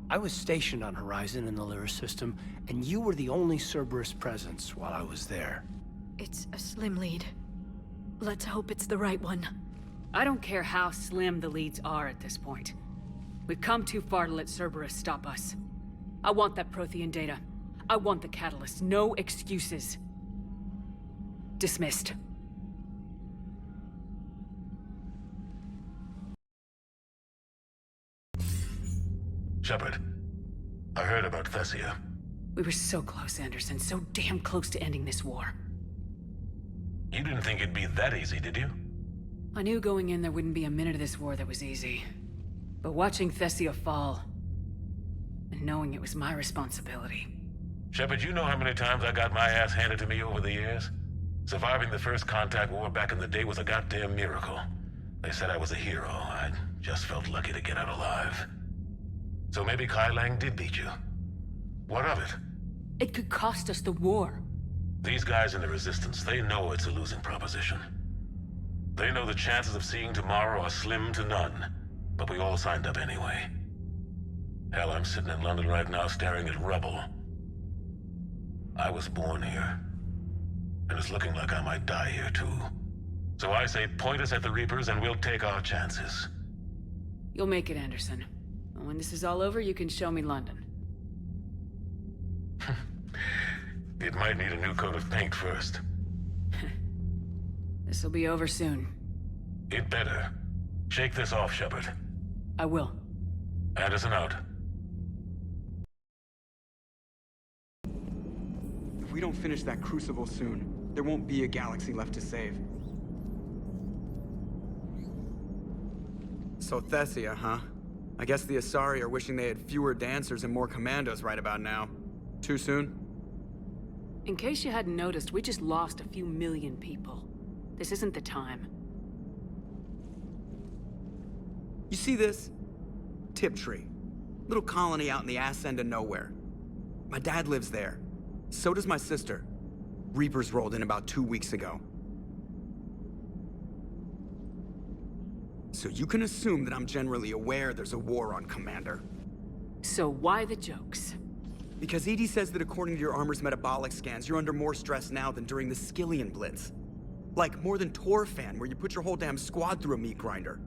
I was stationed on Horizon in the Lyra system, and you were the only Cerberus presence while I was there. It's a slim lead. Let's hope it's the right one. I don't care how slim the leads are at this point. We've come too far to let Cerberus stop us. I want that Prothean data. I want the catalyst. No excuses. Dismissed. Shepard, I heard about Thessia. We were so close, Anderson. So damn close to ending this war. You didn't think it'd be that easy, did you? I knew going in there wouldn't be a minute of this war that was easy. But watching Thessia fall, and knowing it was my responsibility. Shepard, you know how many times I got my ass handed to me over the years? Surviving the first contact war back in the day was a goddamn miracle. They said I was a hero. I just felt lucky to get out alive. So maybe Kaidan did beat you. What of it? It could cost us the war. These guys in the Resistance, they know it's a losing proposition. They know the chances of seeing tomorrow are slim to none, but we all signed up anyway. Hell, I'm sitting in London right now staring at rubble. I was born here, and it's looking like I might die here too. So I say point us at the Reapers and we'll take our chances. You'll make it, Anderson. And when this is all over, you can show me London. It might need a new coat of paint first. This'll be over soon. It better. Shake this off, Shepard. I will. Anderson out. If we don't finish that crucible soon, there won't be a galaxy left to save. So Thessia, huh? I guess the Asari are wishing they had fewer dancers and more commandos right about now. Too soon? In case you hadn't noticed, we just lost a few million people. This isn't the time. You see this? Tiptree. Little colony out in the ass end of nowhere. My dad lives there. So does my sister. Reapers rolled in about 2 weeks ago. So you can assume that I'm generally aware there's a war on, Commander. So why the jokes? Because EDI says that according to your armor's metabolic scans, you're under more stress now than during the Skillian Blitz. Like, more than Torfan, where you put your whole damn squad through a meat grinder.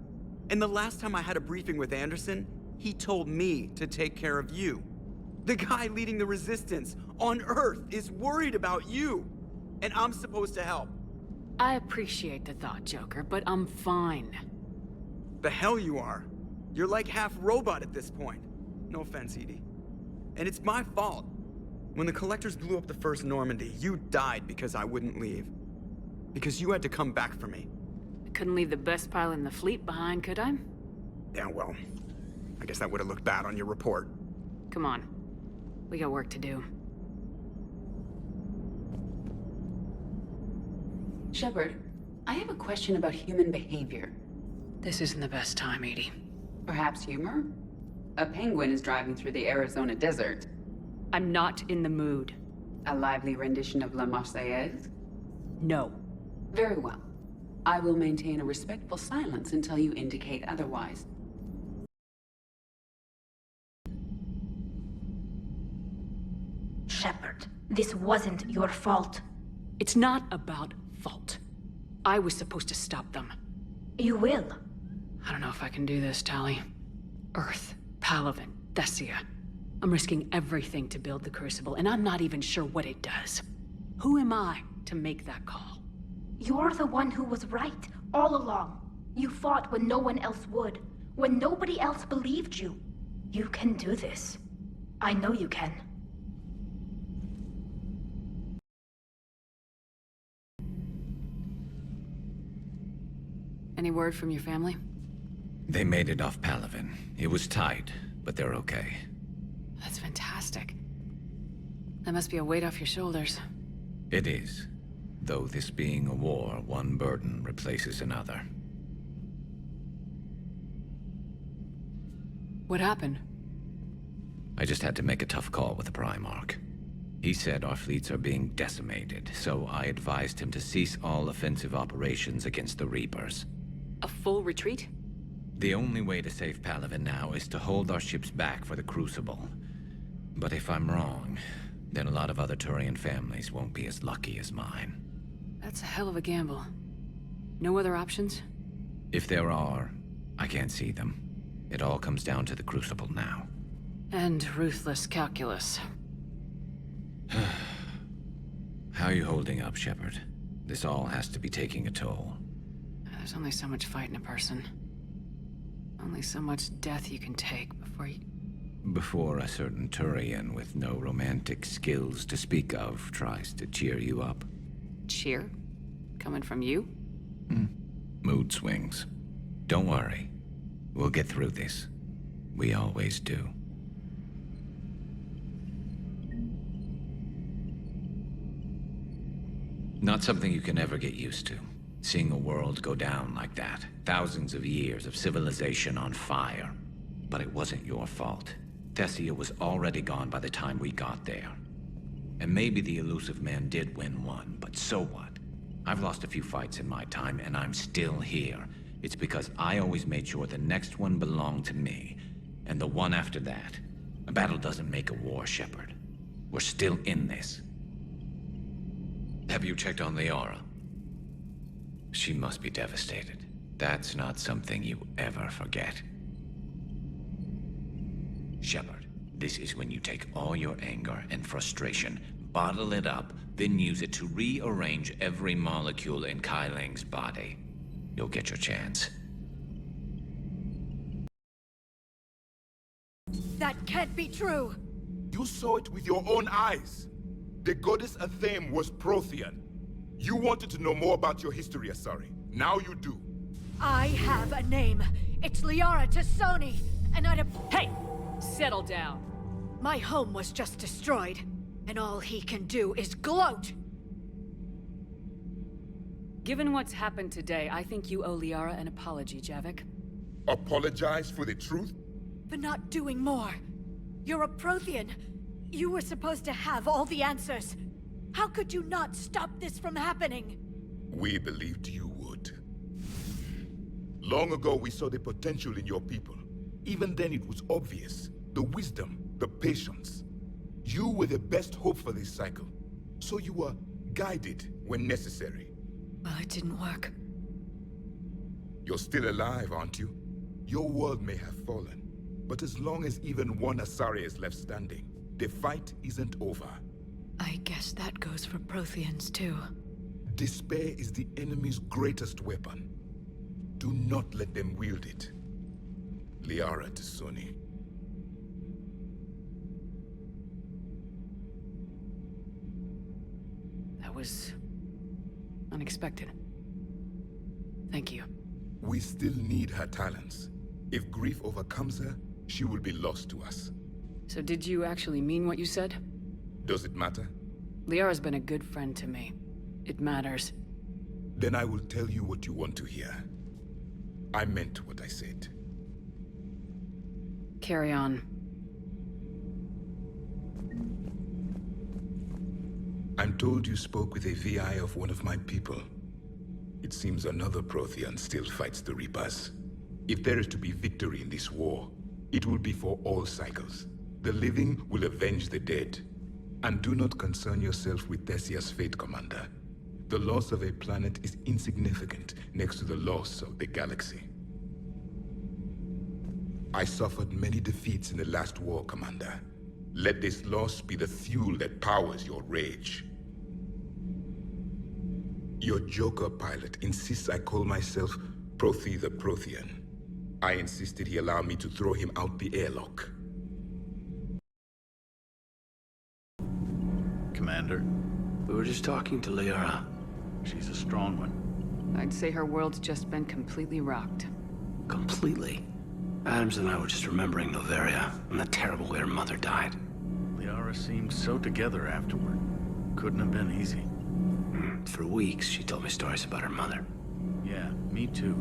And the last time I had a briefing with Anderson, he told me to take care of you. The guy leading the Resistance on Earth is worried about you. And I'm supposed to help. I appreciate the thought, Joker, but I'm fine. The hell you are. You're like half robot at this point. No offense, EDI. And it's my fault. When the Collectors blew up the first Normandy, you died because I wouldn't leave. Because you had to come back for me. I couldn't leave the best pilot in the fleet behind, could I? Yeah, well, I guess that would have looked bad on your report. Come on. We got work to do. Shepard, I have a question about human behavior. This isn't the best time, EDI. Perhaps humor? A penguin is driving through the Arizona desert. I'm not in the mood. A lively rendition of La Marseillaise? No. Very well. I will maintain a respectful silence until you indicate otherwise. Shepard, this wasn't your fault. It's not about fault. I was supposed to stop them. You will. I don't know if I can do this, Tali. Earth, Palaven, Thessia. I'm risking everything to build the Crucible, and I'm not even sure what it does. Who am I to make that call? You're the one who was right, all along. You fought when no one else would, when nobody else believed you. You can do this. I know you can. Any word from your family? They made it off Palaven. It was tight, but they're okay. That's fantastic. That must be a weight off your shoulders. It is. Though this being a war, one burden replaces another. What happened? I just had to make a tough call with the Primarch. He said our fleets are being decimated, so I advised him to cease all offensive operations against the Reapers. A full retreat? The only way to save Palaven now is to hold our ships back for the Crucible. But if I'm wrong, then a lot of other Turian families won't be as lucky as mine. That's a hell of a gamble. No other options? If there are, I can't see them. It all comes down to the Crucible now. And ruthless calculus. How are you holding up, Shepard? This all has to be taking a toll. There's only so much fight in a person. Only so much death you can take before a certain Turian with no romantic skills to speak of tries to cheer you up. Cheer? Coming from you? Mood swings. Don't worry. We'll get through this. We always do. Not something you can ever get used to. Seeing a world go down like that. Thousands of years of civilization on fire. But it wasn't your fault. Thessia was already gone by the time we got there. And maybe the elusive man did win one, but so what? I've lost a few fights in my time, and I'm still here. It's because I always made sure the next one belonged to me. And the one after that. A battle doesn't make a war, Shepard. We're still in this. Have you checked on Liara? She must be devastated. That's not something you ever forget. Shepard, this is when you take all your anger and frustration, bottle it up, then use it to rearrange every molecule in Kailing's body. You'll get your chance. That can't be true! You saw it with your own eyes. The goddess Athame was Prothean. You wanted to know more about your history, Asari. Now you do. I have a name. It's Liara Tassoni, and I'd have— Hey! Settle down. My home was just destroyed, and all he can do is gloat! Given what's happened today, I think you owe Liara an apology, Javik. Apologize for the truth? For not doing more. You're a Prothean. You were supposed to have all the answers. How could you not stop this from happening? We believed you would. Long ago, we saw the potential in your people. Even then, it was obvious. The wisdom, the patience. You were the best hope for this cycle. So you were guided when necessary. Well, it didn't work. You're still alive, aren't you? Your world may have fallen. But as long as even one Asari is left standing, the fight isn't over. I guess that goes for Protheans, too. Despair is the enemy's greatest weapon. Do not let them wield it. Liara Tassoni. That was unexpected. Thank you. We still need her talents. If grief overcomes her, she will be lost to us. So did you actually mean what you said? Does it matter? Liara's been a good friend to me. It matters. Then I will tell you what you want to hear. I meant what I said. Carry on. I'm told you spoke with a VI of one of my people. It seems another Prothean still fights the Reapers. If there is to be victory in this war, it will be for all cycles. The living will avenge the dead. And do not concern yourself with Thessia's fate, Commander. The loss of a planet is insignificant next to the loss of the galaxy. I suffered many defeats in the last war, Commander. Let this loss be the fuel that powers your rage. Your Joker pilot insists I call myself Prothe the Prothean. I insisted he allow me to throw him out the airlock. Commander, we were just talking to Liara. She's a strong one. I'd say her world's just been completely rocked. Completely. Adams and I were just remembering Noveria and the terrible way her mother died. Liara seemed so together afterward. Couldn't have been easy. For weeks, she told me stories about her mother. Yeah, me too.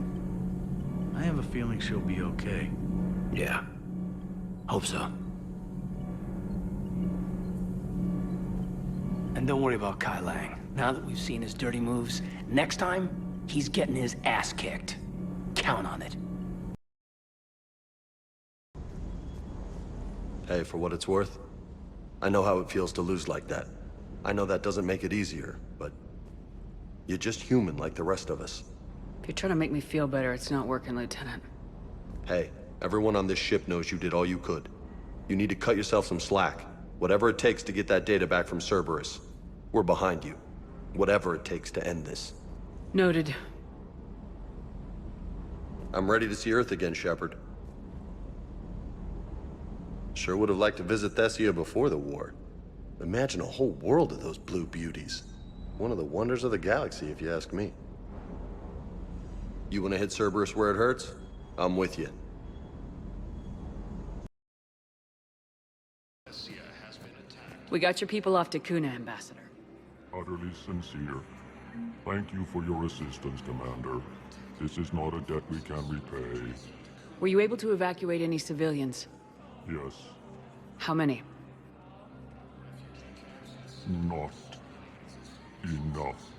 I have a feeling she'll be okay. Yeah. Hope so. And don't worry about Kai Lang. Now that we've seen his dirty moves, next time, he's getting his ass kicked. Count on it. Hey, for what it's worth, I know how it feels to lose like that. I know that doesn't make it easier, but you're just human like the rest of us. If you're trying to make me feel better, it's not working, Lieutenant. Hey, everyone on this ship knows you did all you could. You need to cut yourself some slack. Whatever it takes to get that data back from Cerberus. We're behind you. Whatever it takes to end this. Noted. I'm ready to see Earth again, Shepard. Sure would have liked to visit Thessia before the war. Imagine a whole world of those blue beauties. One of the wonders of the galaxy, if you ask me. You want to hit Cerberus where it hurts? I'm with you. We got your people off to Kuna, Ambassador. Utterly sincere. Thank you for your assistance, Commander. This is not a debt we can repay. Were you able to evacuate any civilians? Yes. How many? Not enough.